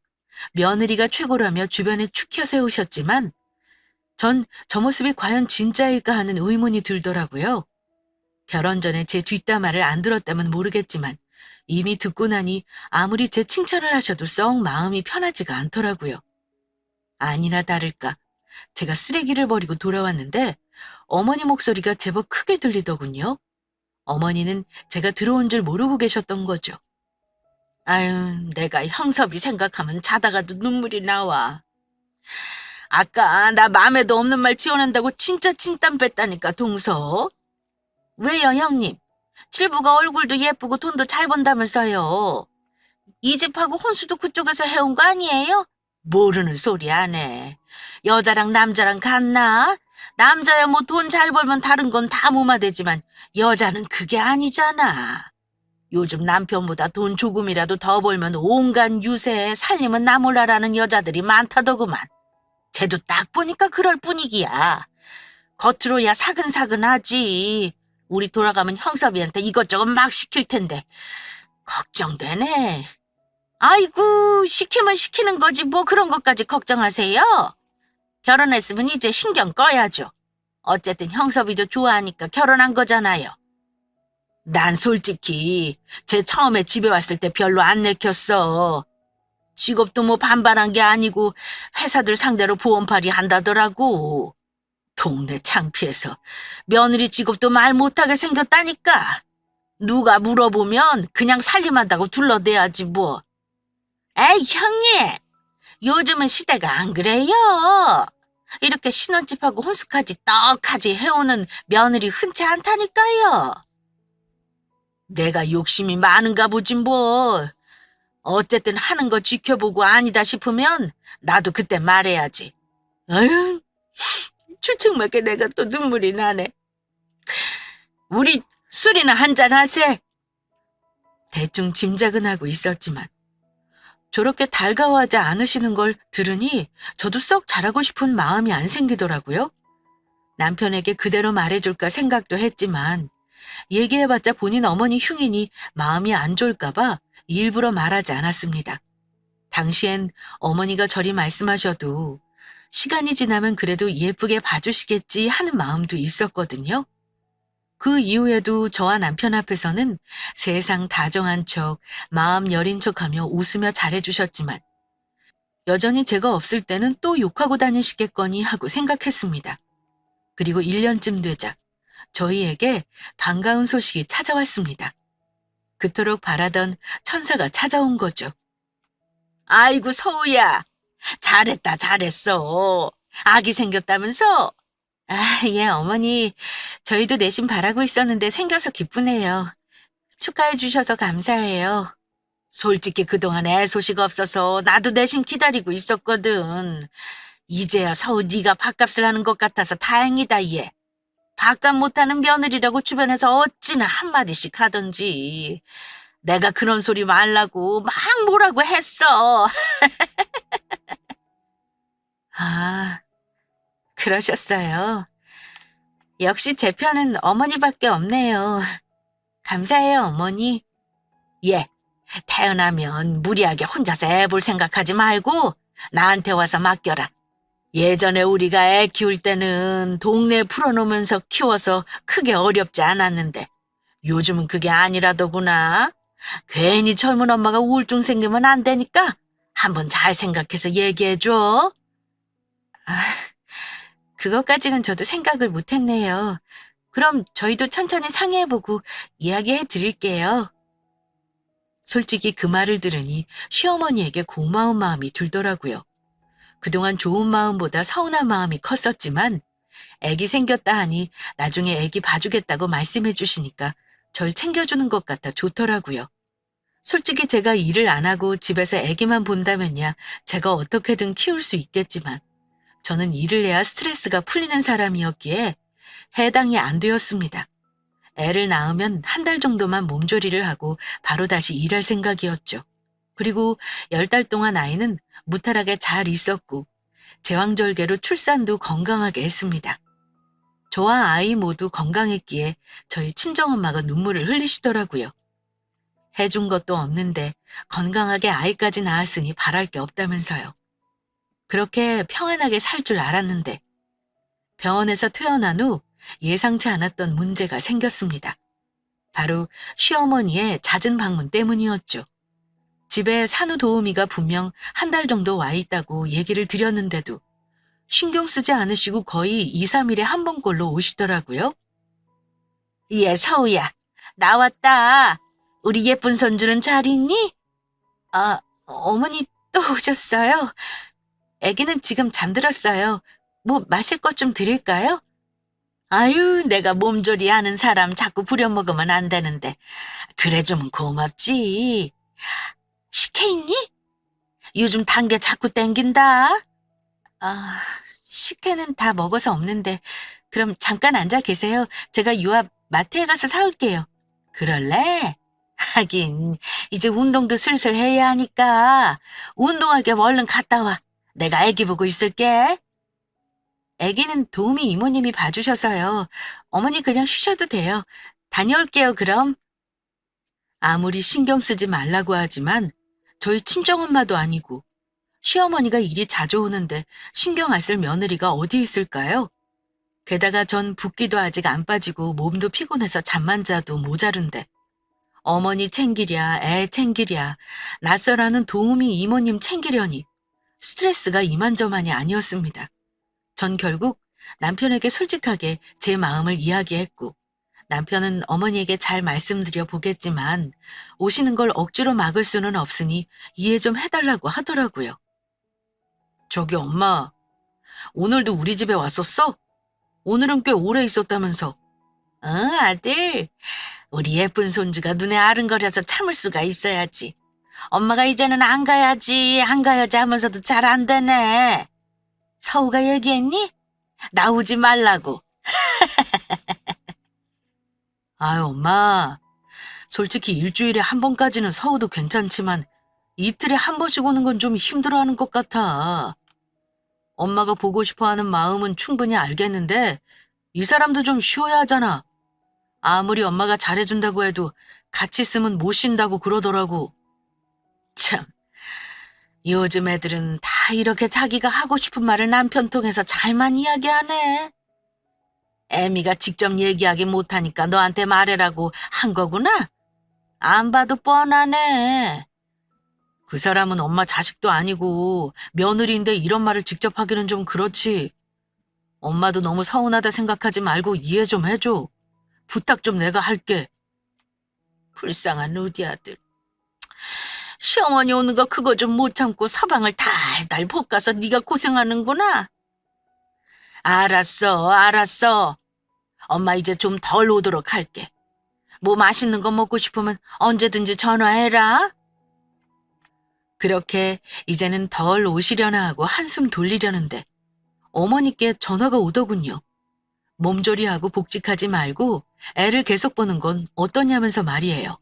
며느리가 최고라며 주변에 축혀 세우셨지만 전 저 모습이 과연 진짜일까 하는 의문이 들더라고요. 결혼 전에 제 뒷담화를 안 들었다면 모르겠지만 이미 듣고 나니 아무리 제 칭찬을 하셔도 썩 마음이 편하지가 않더라고요. 아니나 다를까 제가 쓰레기를 버리고 돌아왔는데 어머니 목소리가 제법 크게 들리더군요. 어머니는 제가 들어온 줄 모르고 계셨던 거죠. 아유, 내가 형섭이 생각하면 자다가도 눈물이 나와. 아까 나 마음에도 없는 말 지어낸다고 진짜 진땀 뺐다니까, 동서. 왜요, 형님? 칠부가 얼굴도 예쁘고 돈도 잘 번다면서요. 이 집하고 혼수도 그쪽에서 해온 거 아니에요? 모르는 소리 안 해. 여자랑 남자랑 같나? 남자야 뭐 돈 잘 벌면 다른 건 다 무마되지만 여자는 그게 아니잖아. 요즘 남편보다 돈 조금이라도 더 벌면 온갖 유세, 살림은 나 몰라라는 여자들이 많다더구만. 쟤도 딱 보니까 그럴 분위기야. 겉으로야 사근사근하지. 우리 돌아가면 형섭이한테 이것저것 막 시킬 텐데 걱정되네. 아이고, 시키면 시키는 거지 뭐 그런 것까지 걱정하세요. 결혼했으면 이제 신경 꺼야죠. 어쨌든 형섭이도 좋아하니까 결혼한 거잖아요. 난 솔직히 쟤 처음에 집에 왔을 때 별로 안 내켰어. 직업도 뭐 반반한 게 아니고 회사들 상대로 보험팔이 한다더라고. 동네 창피해서 며느리 직업도 말 못하게 생겼다니까. 누가 물어보면 그냥 살림한다고 둘러대야지 뭐. 에이, 형님. 요즘은 시대가 안 그래요. 이렇게 신혼집하고 혼수까지 떡하지 해오는 며느리 흔치 않다니까요. 내가 욕심이 많은가 보지 뭐. 어쨌든 하는 거 지켜보고 아니다 싶으면 나도 그때 말해야지. 아유, 추측맞게 내가 또 눈물이 나네. 우리 술이나 한잔 하세. 대충 짐작은 하고 있었지만 저렇게 달가워하지 않으시는 걸 들으니 저도 썩 잘하고 싶은 마음이 안 생기더라고요. 남편에게 그대로 말해줄까 생각도 했지만 얘기해봤자 본인 어머니 흉이니 마음이 안 좋을까봐 일부러 말하지 않았습니다. 당시엔 어머니가 저리 말씀하셔도 시간이 지나면 그래도 예쁘게 봐주시겠지 하는 마음도 있었거든요. 그 이후에도 저와 남편 앞에서는 세상 다정한 척, 마음 여린 척하며 웃으며 잘해주셨지만 여전히 제가 없을 때는 또 욕하고 다니시겠거니 하고 생각했습니다. 그리고 1년쯤 되자 저희에게 반가운 소식이 찾아왔습니다. 그토록 바라던 천사가 찾아온 거죠. 아이고, 서우야. 잘했다, 잘했어. 아기 생겼다면서? 예, 어머니. 저희도 내심 바라고 있었는데 생겨서 기쁘네요. 축하해 주셔서 감사해요. 솔직히 그동안 애 소식 없어서 나도 내심 기다리고 있었거든. 이제야 서우 네가 밥값을 하는 것 같아서 다행이다, 얘. 밥값 못하는 며느리라고 주변에서 어찌나 한마디씩 하던지. 내가 그런 소리 말라고 막 뭐라고 했어. 아, 그러셨어요. 역시 제 편은 어머니밖에 없네요. 감사해요, 어머니. 얘, 태어나면 무리하게 혼자서 애 볼 생각하지 말고 나한테 와서 맡겨라. 예전에 우리가 애 키울 때는 동네에 풀어놓으면서 키워서 크게 어렵지 않았는데 요즘은 그게 아니라더구나. 괜히 젊은 엄마가 우울증 생기면 안 되니까 한번 잘 생각해서 얘기해줘. 그것까지는 저도 생각을 못했네요. 그럼 저희도 천천히 상의해보고 이야기해 드릴게요. 솔직히 그 말을 들으니 시어머니에게 고마운 마음이 들더라고요. 그동안 좋은 마음보다 서운한 마음이 컸었지만 애기 생겼다 하니 나중에 애기 봐주겠다고 말씀해 주시니까 절 챙겨주는 것 같아 좋더라고요. 솔직히 제가 일을 안 하고 집에서 애기만 본다면야 제가 어떻게든 키울 수 있겠지만 저는 일을 해야 스트레스가 풀리는 사람이었기에 해당이 안 되었습니다. 애를 낳으면 한 달 정도만 몸조리를 하고 바로 다시 일할 생각이었죠. 그리고 10달 동안 아이는 무탈하게 잘 있었고 제왕절개로 출산도 건강하게 했습니다. 저와 아이 모두 건강했기에 저희 친정엄마가 눈물을 흘리시더라고요. 해준 것도 없는데 건강하게 아이까지 낳았으니 바랄 게 없다면서요. 그렇게 평안하게 살 줄 알았는데 병원에서 퇴원한 후 예상치 않았던 문제가 생겼습니다. 바로 시어머니의 잦은 방문 때문이었죠. 집에 산후도우미가 분명 한 달 정도 와 있다고 얘기를 드렸는데도 신경 쓰지 않으시고 거의 2, 3일에 한 번꼴로 오시더라고요. 얘, 서우야. 나왔다. 우리 예쁜 손주는 잘 있니? 어머니 또 오셨어요? 아기는 지금 잠들었어요. 뭐 마실 것 좀 드릴까요? 아유, 내가 몸조리 하는 사람 자꾸 부려먹으면 안 되는데. 그래 좀 고맙지. 식혜 있니? 요즘 단 게 자꾸 땡긴다. 식혜는 다 먹어서 없는데 그럼 잠깐 앉아 계세요. 제가 요 앞 마트에 가서 사올게요. 그럴래? 하긴 이제 운동도 슬슬 해야 하니까 운동할 겸 얼른 갔다 와. 내가 애기 보고 있을게. 아기는 도우미 이모님이 봐주셔서요. 어머니 그냥 쉬셔도 돼요. 다녀올게요, 그럼. 아무리 신경 쓰지 말라고 하지만 저희 친정엄마도 아니고 시어머니가 일이 자주 오는데 신경 안 쓸 며느리가 어디 있을까요? 게다가 전 붓기도 아직 안 빠지고 몸도 피곤해서 잠만 자도 모자른데 어머니 챙기랴, 애 챙기랴, 낯설어하는 도우미 이모님 챙기려니 스트레스가 이만저만이 아니었습니다. 전 결국 남편에게 솔직하게 제 마음을 이야기했고 남편은 어머니에게 잘 말씀드려 보겠지만 오시는 걸 억지로 막을 수는 없으니 이해 좀 해달라고 하더라고요. 저기 엄마, 오늘도 우리 집에 왔었어? 오늘은 꽤 오래 있었다면서. 아들. 우리 예쁜 손주가 눈에 아른거려서 참을 수가 있어야지. 엄마가 이제는 안 가야지, 안 가야지 하면서도 잘 안 되네. 서우가 얘기했니? 나오지 말라고. 아유, 엄마. 솔직히 일주일에 한 번까지는 서우도 괜찮지만 이틀에 한 번씩 오는 건 좀 힘들어하는 것 같아. 엄마가 보고 싶어 하는 마음은 충분히 알겠는데 이 사람도 좀 쉬어야 하잖아. 아무리 엄마가 잘해준다고 해도 같이 있으면 못 쉰다고 그러더라고. 참, 요즘 애들은 다 이렇게 자기가 하고 싶은 말을 남편 통해서 잘만 이야기하네. 애미가 직접 얘기하기 못하니까 너한테 말해라고 한 거구나? 안 봐도 뻔하네. 그 사람은 엄마 자식도 아니고 며느리인데 이런 말을 직접 하기는 좀 그렇지. 엄마도 너무 서운하다 생각하지 말고 이해 좀 해줘. 부탁 좀 내가 할게. 불쌍한 우리 아들. 시어머니 오는 거 그거 좀 못 참고 서방을 달달 볶아서 네가 고생하는구나. 알았어, 알았어. 엄마 이제 좀 덜 오도록 할게. 뭐 맛있는 거 먹고 싶으면 언제든지 전화해라. 그렇게 이제는 덜 오시려나 하고 한숨 돌리려는데 어머니께 전화가 오더군요. 몸조리하고 복직하지 말고 애를 계속 보는 건 어떠냐면서 말이에요.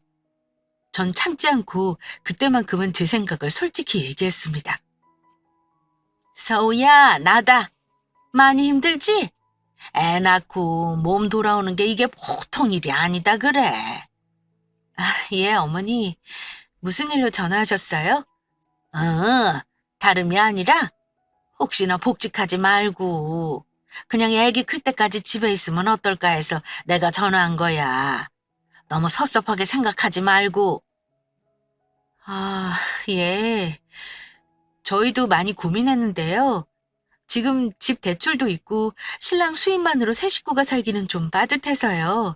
전 참지 않고 그때만큼은 제 생각을 솔직히 얘기했습니다. 서우야, 나다. 많이 힘들지? 애 낳고 몸 돌아오는 게 이게 보통 일이 아니다 그래. 아, 예, 어머니. 무슨 일로 전화하셨어요? 다름이 아니라 혹시나 복직하지 말고 그냥 애기 클 때까지 집에 있으면 어떨까 해서 내가 전화한 거야. 너무 섭섭하게 생각하지 말고. 아, 예. 저희도 많이 고민했는데요. 지금 집 대출도 있고 신랑 수입만으로 세 식구가 살기는 좀 빠듯해서요.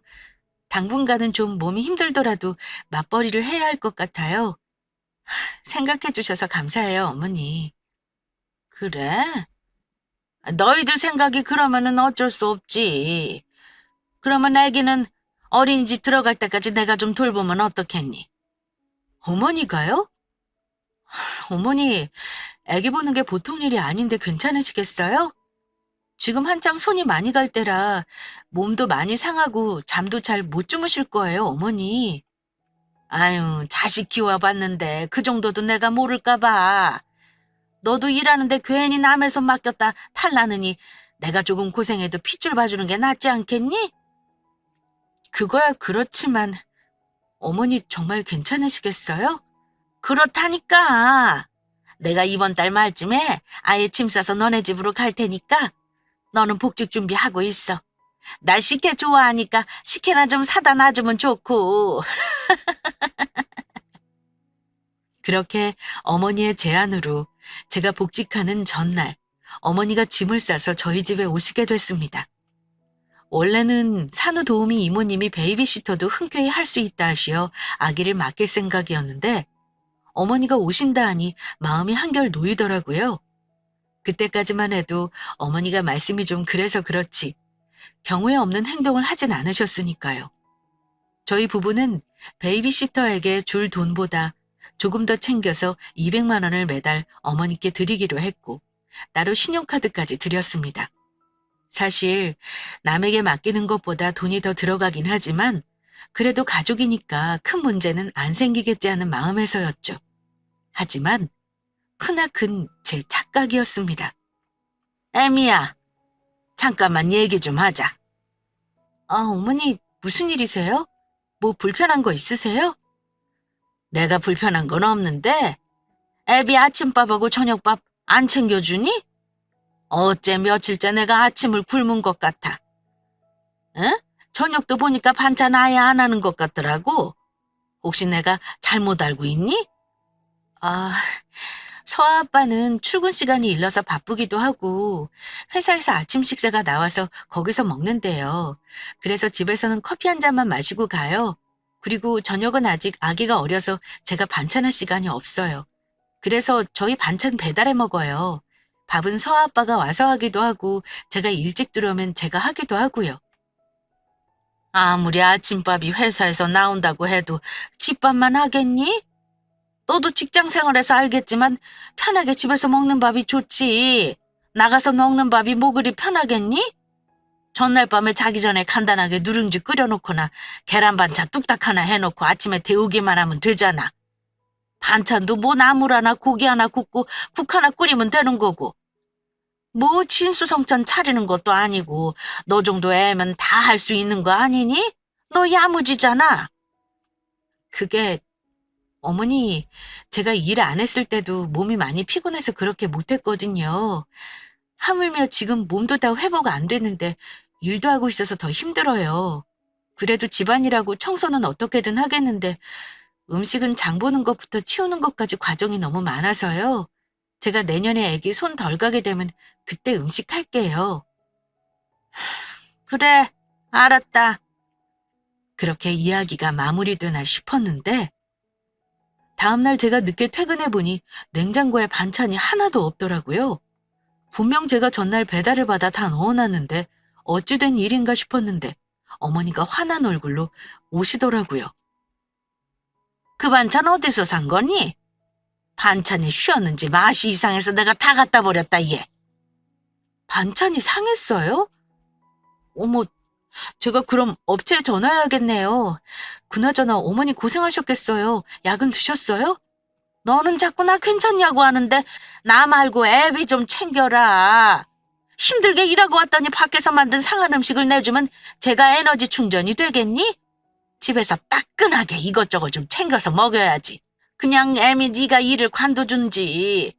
당분간은 좀 몸이 힘들더라도 맞벌이를 해야 할 것 같아요. 생각해 주셔서 감사해요, 어머니. 그래? 너희들 생각이 그러면은 어쩔 수 없지. 그러면 애기는 어린이집 들어갈 때까지 내가 좀 돌보면 어떻겠니? 어머니가요? 어머니, 애기 보는 게 보통 일이 아닌데 괜찮으시겠어요? 지금 한창 손이 많이 갈 때라 몸도 많이 상하고 잠도 잘 못 주무실 거예요, 어머니. 아유, 자식 키워봤는데 그 정도도 내가 모를까 봐. 너도 일하는데 괜히 남의 손 맡겼다 탈나느니 내가 조금 고생해도 핏줄 봐주는 게 낫지 않겠니? 그거야 그렇지만 어머니 정말 괜찮으시겠어요? 그렇다니까. 내가 이번 달 말쯤에 아예 짐 싸서 너네 집으로 갈 테니까 너는 복직 준비하고 있어. 날 식혜 좋아하니까 식혜나 좀 사다 놔주면 좋고. 그렇게 어머니의 제안으로 제가 복직하는 전날 어머니가 짐을 싸서 저희 집에 오시게 됐습니다. 원래는 산후도우미 이모님이 베이비시터도 흔쾌히 할 수 있다 하시어 아기를 맡길 생각이었는데 어머니가 오신다 하니 마음이 한결 놓이더라고요. 그때까지만 해도 어머니가 말씀이 좀 그래서 그렇지 경우에 없는 행동을 하진 않으셨으니까요. 저희 부부는 베이비시터에게 줄 돈보다 조금 더 챙겨서 200만 원을 매달 어머니께 드리기로 했고 따로 신용카드까지 드렸습니다. 사실 남에게 맡기는 것보다 돈이 더 들어가긴 하지만 그래도 가족이니까 큰 문제는 안 생기겠지 하는 마음에서였죠. 하지만 크나큰 제 착각이었습니다. 애미야, 잠깐만 얘기 좀 하자. 아, 어머니 무슨 일이세요? 뭐 불편한 거 있으세요? 내가 불편한 건 없는데 애비 아침밥하고 저녁밥 안 챙겨주니? 어째 며칠째 내가 아침을 굶은 것 같아. 응? 저녁도 보니까 반찬 아예 안 하는 것 같더라고. 혹시 내가 잘못 알고 있니? 아, 서아 아빠는 출근 시간이 일러서 바쁘기도 하고 회사에서 아침 식사가 나와서 거기서 먹는데요. 그래서 집에서는 커피 한 잔만 마시고 가요. 그리고 저녁은 아직 아기가 어려서 제가 반찬할 시간이 없어요. 그래서 저희 반찬 배달해 먹어요. 밥은 서아 아빠가 와서 하기도 하고 제가 일찍 들어오면 제가 하기도 하고요. 아무리 아침밥이 회사에서 나온다고 해도 집밥만 하겠니? 너도 직장 생활에서 알겠지만 편하게 집에서 먹는 밥이 좋지. 나가서 먹는 밥이 뭐 그리 편하겠니? 전날 밤에 자기 전에 간단하게 누룽지 끓여놓거나 계란 반찬 뚝딱 하나 해놓고 아침에 데우기만 하면 되잖아. 반찬도 뭐 나물 하나 고기 하나 굽고 국 하나 끓이면 되는 거고. 뭐 진수성찬 차리는 것도 아니고 너 정도 애면 다 할 수 있는 거 아니니? 너 야무지잖아. 그게 어머니, 제가 일 안 했을 때도 몸이 많이 피곤해서 그렇게 못했거든요. 하물며 지금 몸도 다 회복 안 됐는데 일도 하고 있어서 더 힘들어요. 그래도 집안일하고 청소는 어떻게든 하겠는데 음식은 장 보는 것부터 치우는 것까지 과정이 너무 많아서요. 제가 내년에 애기 손 덜 가게 되면 그때 음식 할게요. 그래, 알았다. 그렇게 이야기가 마무리되나 싶었는데 다음날 제가 늦게 퇴근해보니 냉장고에 반찬이 하나도 없더라고요. 분명 제가 전날 배달을 받아 다 넣어놨는데 어찌된 일인가 싶었는데 어머니가 화난 얼굴로 오시더라고요. 그 반찬 어디서 산 거니? 반찬이 쉬었는지 맛이 이상해서 내가 다 갖다 버렸다 얘. 반찬이 상했어요? 어머, 제가 그럼 업체에 전화해야겠네요. 그나저나 어머니 고생하셨겠어요. 약은 드셨어요? 너는 자꾸 나 괜찮냐고 하는데 나 말고 애비 좀 챙겨라. 힘들게 일하고 왔더니 밖에서 만든 상한 음식을 내주면 제가 에너지 충전이 되겠니? 집에서 따끈하게 이것저것 좀 챙겨서 먹여야지. 그냥 애미 네가 일을 관둬준지.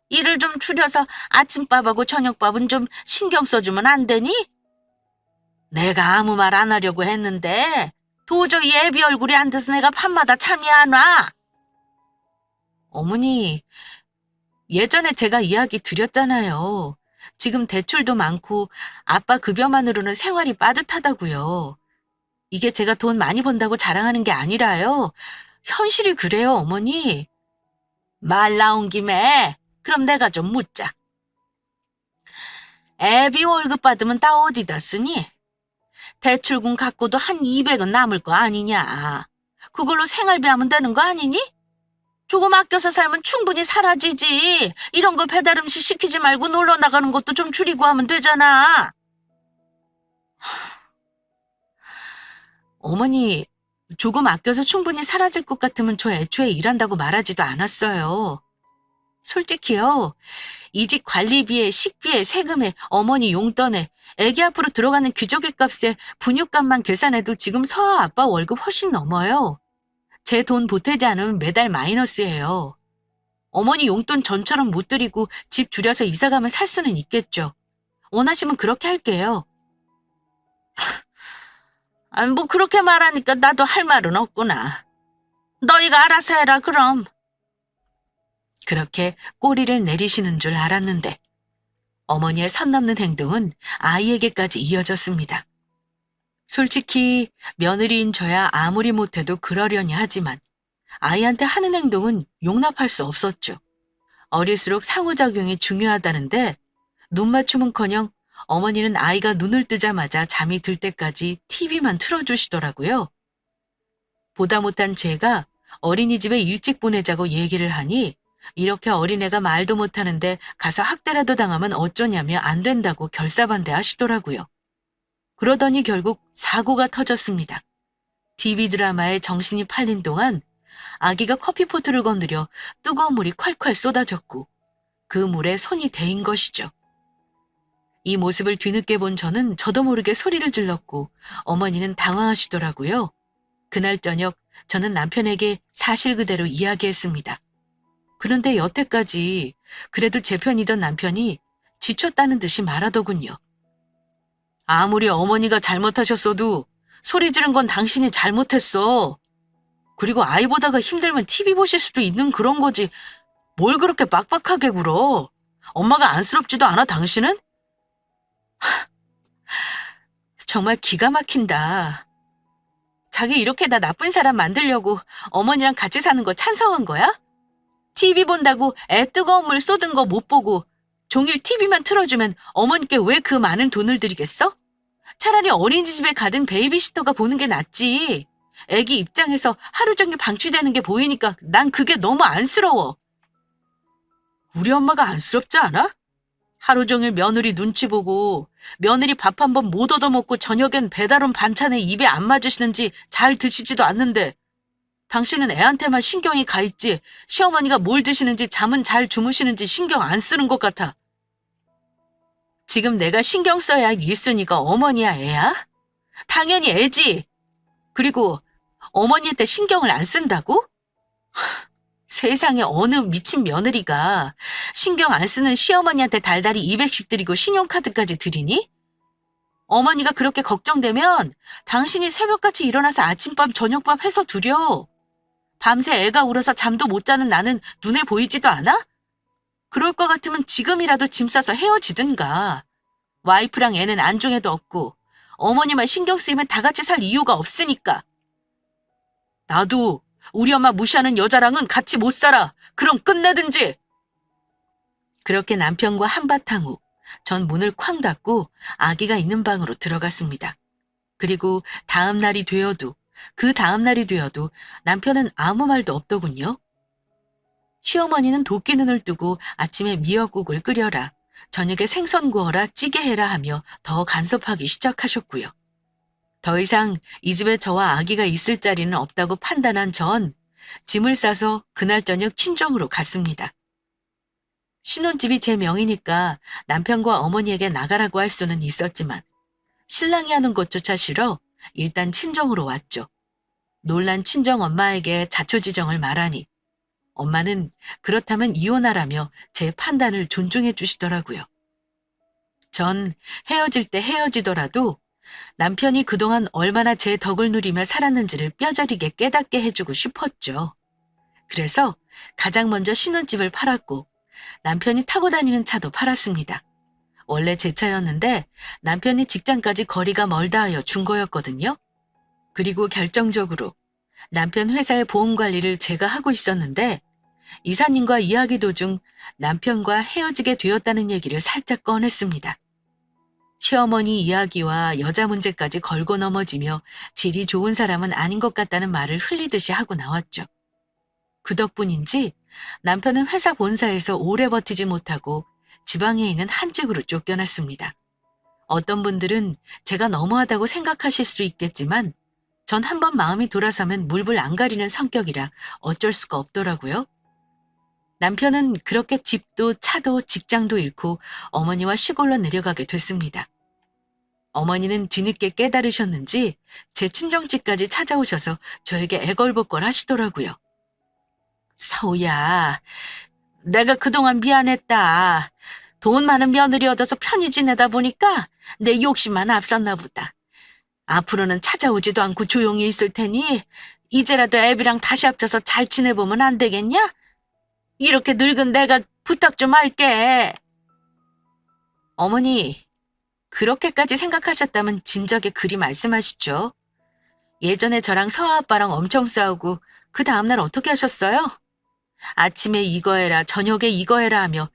일을 좀 줄여서 아침밥하고 저녁밥은 좀 신경 써주면 안 되니? 내가 아무 말 안 하려고 했는데 도저히 애비 얼굴이 안 돼서 내가 밤마다 잠이 안 와. 어머니, 예전에 제가 이야기 드렸잖아요. 지금 대출도 많고 아빠 급여만으로는 생활이 빠듯하다고요. 이게 제가 돈 많이 번다고 자랑하는 게 아니라요. 현실이 그래요, 어머니. 말 나온 김에 그럼 내가 좀 묻자. 애비 월급 받으면 다 어디다 쓰니? 대출금 갖고도 한 200은 남을 거 아니냐. 그걸로 생활비 하면 되는 거 아니니? 조금 아껴서 살면 충분히 사라지지. 이런 거 배달 음식 시키지 말고 놀러 나가는 것도 좀 줄이고 하면 되잖아. 어머니, 조금 아껴서 충분히 사라질 것 같으면 저 애초에 일한다고 말하지도 않았어요. 솔직히요. 이직 관리비에 식비에 세금에 어머니 용돈에 애기 앞으로 들어가는 귀저귀 값에 분유값만 계산해도 지금 서아 아빠 월급 훨씬 넘어요. 제 돈 보태지 않으면 매달 마이너스예요. 어머니 용돈 전처럼 못 드리고 집 줄여서 이사가면 살 수는 있겠죠. 원하시면 그렇게 할게요. 아니, 뭐 그렇게 말하니까 나도 할 말은 없구나. 너희가 알아서 해라 그럼. 그렇게 꼬리를 내리시는 줄 알았는데 어머니의 선 넘는 행동은 아이에게까지 이어졌습니다. 솔직히 며느리인 저야 아무리 못해도 그러려니 하지만 아이한테 하는 행동은 용납할 수 없었죠. 어릴수록 상호작용이 중요하다는데 눈 맞춤은커녕 어머니는 아이가 눈을 뜨자마자 잠이 들 때까지 TV만 틀어주시더라고요. 보다 못한 제가 어린이집에 일찍 보내자고 얘기를 하니 이렇게 어린애가 말도 못하는데 가서 학대라도 당하면 어쩌냐며 안 된다고 결사반대하시더라고요. 그러더니 결국 사고가 터졌습니다. TV 드라마에 정신이 팔린 동안 아기가 커피포트를 건드려 뜨거운 물이 콸콸 쏟아졌고 그 물에 손이 대인 것이죠. 이 모습을 뒤늦게 본 저는 저도 모르게 소리를 질렀고 어머니는 당황하시더라고요. 그날 저녁 저는 남편에게 사실 그대로 이야기했습니다. 그런데 여태까지 그래도 제 편이던 남편이 지쳤다는 듯이 말하더군요. 아무리 어머니가 잘못하셨어도 소리 지른 건 당신이 잘못했어. 그리고 아이 보다가 힘들면 TV 보실 수도 있는 그런 거지. 뭘 그렇게 빡빡하게 굴어. 엄마가 안쓰럽지도 않아 당신은? 정말 기가 막힌다. 자기 이렇게 나 나쁜 사람 만들려고 어머니랑 같이 사는 거 찬성한 거야? TV 본다고 애 뜨거운 물 쏟은 거 못 보고 종일 TV만 틀어주면 어머니께 왜 그 많은 돈을 드리겠어? 차라리 어린이집에 가든 베이비시터가 보는 게 낫지. 애기 입장에서 하루 종일 방치되는 게 보이니까 난 그게 너무 안쓰러워. 우리 엄마가 안쓰럽지 않아? 하루 종일 며느리 눈치 보고 며느리 밥 한 번 못 얻어먹고 저녁엔 배달 온 반찬에 입에 안 맞으시는지 잘 드시지도 않는데 당신은 애한테만 신경이 가 있지 시어머니가 뭘 드시는지 잠은 잘 주무시는지 신경 안 쓰는 것 같아. 지금 내가 신경 써야 할 1순위가 어머니야, 애야? 당연히 애지. 그리고 어머니한테 신경을 안 쓴다고? 세상에 어느 미친 며느리가 신경 안 쓰는 시어머니한테 달달이 200씩 드리고 신용카드까지 드리니? 어머니가 그렇게 걱정되면 당신이 새벽같이 일어나서 아침밥 저녁밥 해서 드려. 밤새 애가 울어서 잠도 못 자는 나는 눈에 보이지도 않아? 그럴 것 같으면 지금이라도 짐 싸서 헤어지든가. 와이프랑 애는 안중에도 없고 어머니만 신경 쓰이면 다 같이 살 이유가 없으니까. 나도 우리 엄마 무시하는 여자랑은 같이 못 살아. 그럼 끝내든지. 그렇게 남편과 한바탕 후 전 문을 쾅 닫고 아기가 있는 방으로 들어갔습니다. 그리고 그 다음 날이 되어도 남편은 아무 말도 없더군요. 시어머니는 도끼 눈을 뜨고 아침에 미역국을 끓여라, 저녁에 생선 구워라, 찌개 해라 하며 더 간섭하기 시작하셨고요. 더 이상 이 집에 저와 아기가 있을 자리는 없다고 판단한 전 짐을 싸서 그날 저녁 친정으로 갔습니다. 신혼집이 제 명이니까 남편과 어머니에게 나가라고 할 수는 있었지만 신랑이 하는 것조차 싫어 일단 친정으로 왔죠. 놀란 친정 엄마에게 자초지정을 말하니 엄마는 그렇다면 이혼하라며 제 판단을 존중해 주시더라고요. 전 헤어질 때 헤어지더라도 남편이 그동안 얼마나 제 덕을 누리며 살았는지를 뼈저리게 깨닫게 해주고 싶었죠. 그래서 가장 먼저 신혼집을 팔았고 남편이 타고 다니는 차도 팔았습니다. 원래 제 차였는데 남편이 직장까지 거리가 멀다 하여 준 거였거든요. 그리고 결정적으로 남편 회사의 보험 관리를 제가 하고 있었는데 이사님과 이야기 도중 남편과 헤어지게 되었다는 얘기를 살짝 꺼냈습니다. 시어머니 이야기와 여자 문제까지 걸고 넘어지며 질이 좋은 사람은 아닌 것 같다는 말을 흘리듯이 하고 나왔죠. 그 덕분인지 남편은 회사 본사에서 오래 버티지 못하고 지방에 있는 한 직으로 쫓겨났습니다. 어떤 분들은 제가 너무하다고 생각하실 수도 있겠지만 전 한번 마음이 돌아서면 물불 안 가리는 성격이라 어쩔 수가 없더라고요. 남편은 그렇게 집도 차도 직장도 잃고 어머니와 시골로 내려가게 됐습니다. 어머니는 뒤늦게 깨달으셨는지 제 친정집까지 찾아오셔서 저에게 애걸복걸 하시더라고요. 서우야, 내가 그동안 미안했다. 돈 많은 며느리 얻어서 편히 지내다 보니까 내 욕심만 앞섰나 보다. 앞으로는 찾아오지도 않고 조용히 있을 테니 이제라도 애비랑 다시 합쳐서 잘 지내보면 안 되겠냐? 이렇게 늙은 내가 부탁 좀 할게. 어머니, 그렇게까지 생각하셨다면 진작에 그리 말씀하시죠. 예전에 저랑 서아 아빠랑 엄청 싸우고 그 다음날 어떻게 하셨어요? 아침에 이거 해라, 저녁에 이거 해라 하며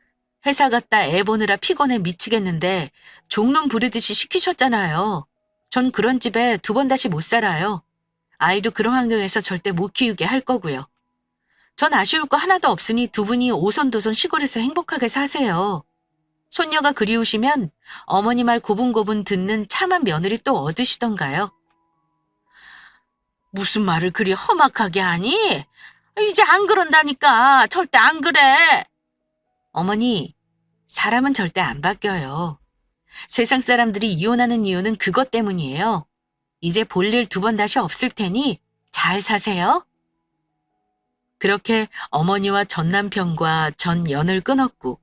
회사 갔다 애 보느라 피곤해 미치겠는데 종놈 부르듯이 시키셨잖아요. 전 그런 집에 2번 다시 못 살아요. 아이도 그런 환경에서 절대 못 키우게 할 거고요. 전 아쉬울 거 하나도 없으니 2분이 오손도손 시골에서 행복하게 사세요. 손녀가 그리우시면 어머니 말 고분고분 듣는 참한 며느리 또 얻으시던가요? 무슨 말을 그리 험악하게 하니? 이제 안 그런다니까. 절대 안 그래. 어머니, 사람은 절대 안 바뀌어요. 세상 사람들이 이혼하는 이유는 그것 때문이에요. 이제 볼일 2번 다시 없을 테니 잘 사세요. 그렇게 어머니와 전 남편과 전 연을 끊었고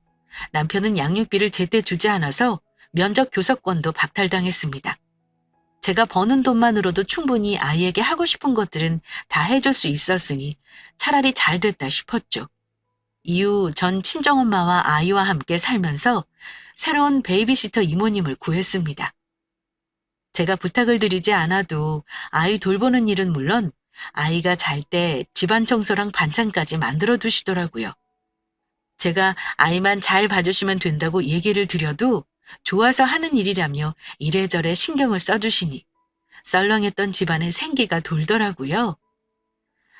남편은 양육비를 제때 주지 않아서 면접 교섭권도 박탈당했습니다. 제가 버는 돈만으로도 충분히 아이에게 하고 싶은 것들은 다 해줄 수 있었으니 차라리 잘 됐다 싶었죠. 이후 전 친정엄마와 아이와 함께 살면서 새로운 베이비시터 이모님을 구했습니다. 제가 부탁을 드리지 않아도 아이 돌보는 일은 물론 아이가 잘 때 집안 청소랑 반찬까지 만들어 두시더라고요. 제가 아이만 잘 봐주시면 된다고 얘기를 드려도 좋아서 하는 일이라며 이래저래 신경을 써주시니 썰렁했던 집안에 생기가 돌더라고요.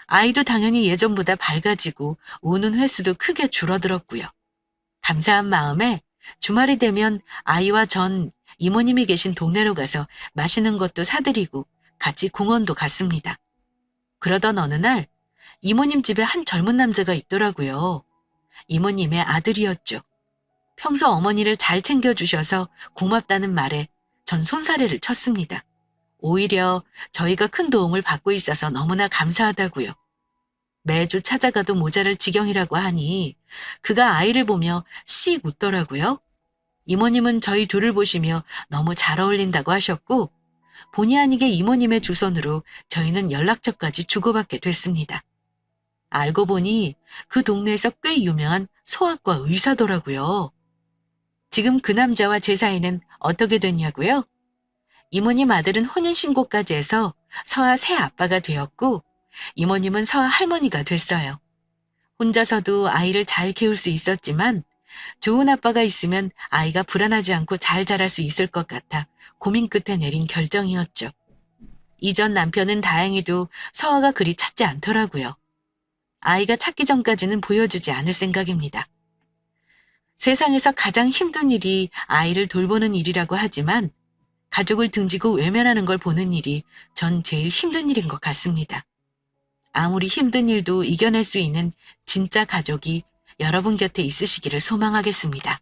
아이도 당연히 예전보다 밝아지고 우는 횟수도 크게 줄어들었고요. 감사한 마음에 주말이 되면 아이와 전 이모님이 계신 동네로 가서 맛있는 것도 사드리고 같이 공원도 갔습니다. 그러던 어느 날 이모님 집에 한 젊은 남자가 있더라고요. 이모님의 아들이었죠. 평소 어머니를 잘 챙겨주셔서 고맙다는 말에 전 손사래를 쳤습니다. 오히려 저희가 큰 도움을 받고 있어서 너무나 감사하다고요. 매주 찾아가도 모자랄 지경이라고 하니 그가 아이를 보며 씩 웃더라고요. 이모님은 저희 둘을 보시며 너무 잘 어울린다고 하셨고 본의 아니게 이모님의 주선으로 저희는 연락처까지 주고받게 됐습니다. 알고 보니 그 동네에서 꽤 유명한 소아과 의사더라고요. 지금 그 남자와 제 사이는 어떻게 됐냐고요? 이모님 아들은 혼인신고까지 해서 서아 새 아빠가 되었고 이모님은 서아 할머니가 됐어요. 혼자서도 아이를 잘 키울 수 있었지만 좋은 아빠가 있으면 아이가 불안하지 않고 잘 자랄 수 있을 것 같아 고민 끝에 내린 결정이었죠. 이전 남편은 다행히도 서아가 그리 찾지 않더라고요. 아이가 찾기 전까지는 보여주지 않을 생각입니다. 세상에서 가장 힘든 일이 아이를 돌보는 일이라고 하지만 가족을 등지고 외면하는 걸 보는 일이 전 제일 힘든 일인 것 같습니다. 아무리 힘든 일도 이겨낼 수 있는 진짜 가족이 여러분 곁에 있으시기를 소망하겠습니다.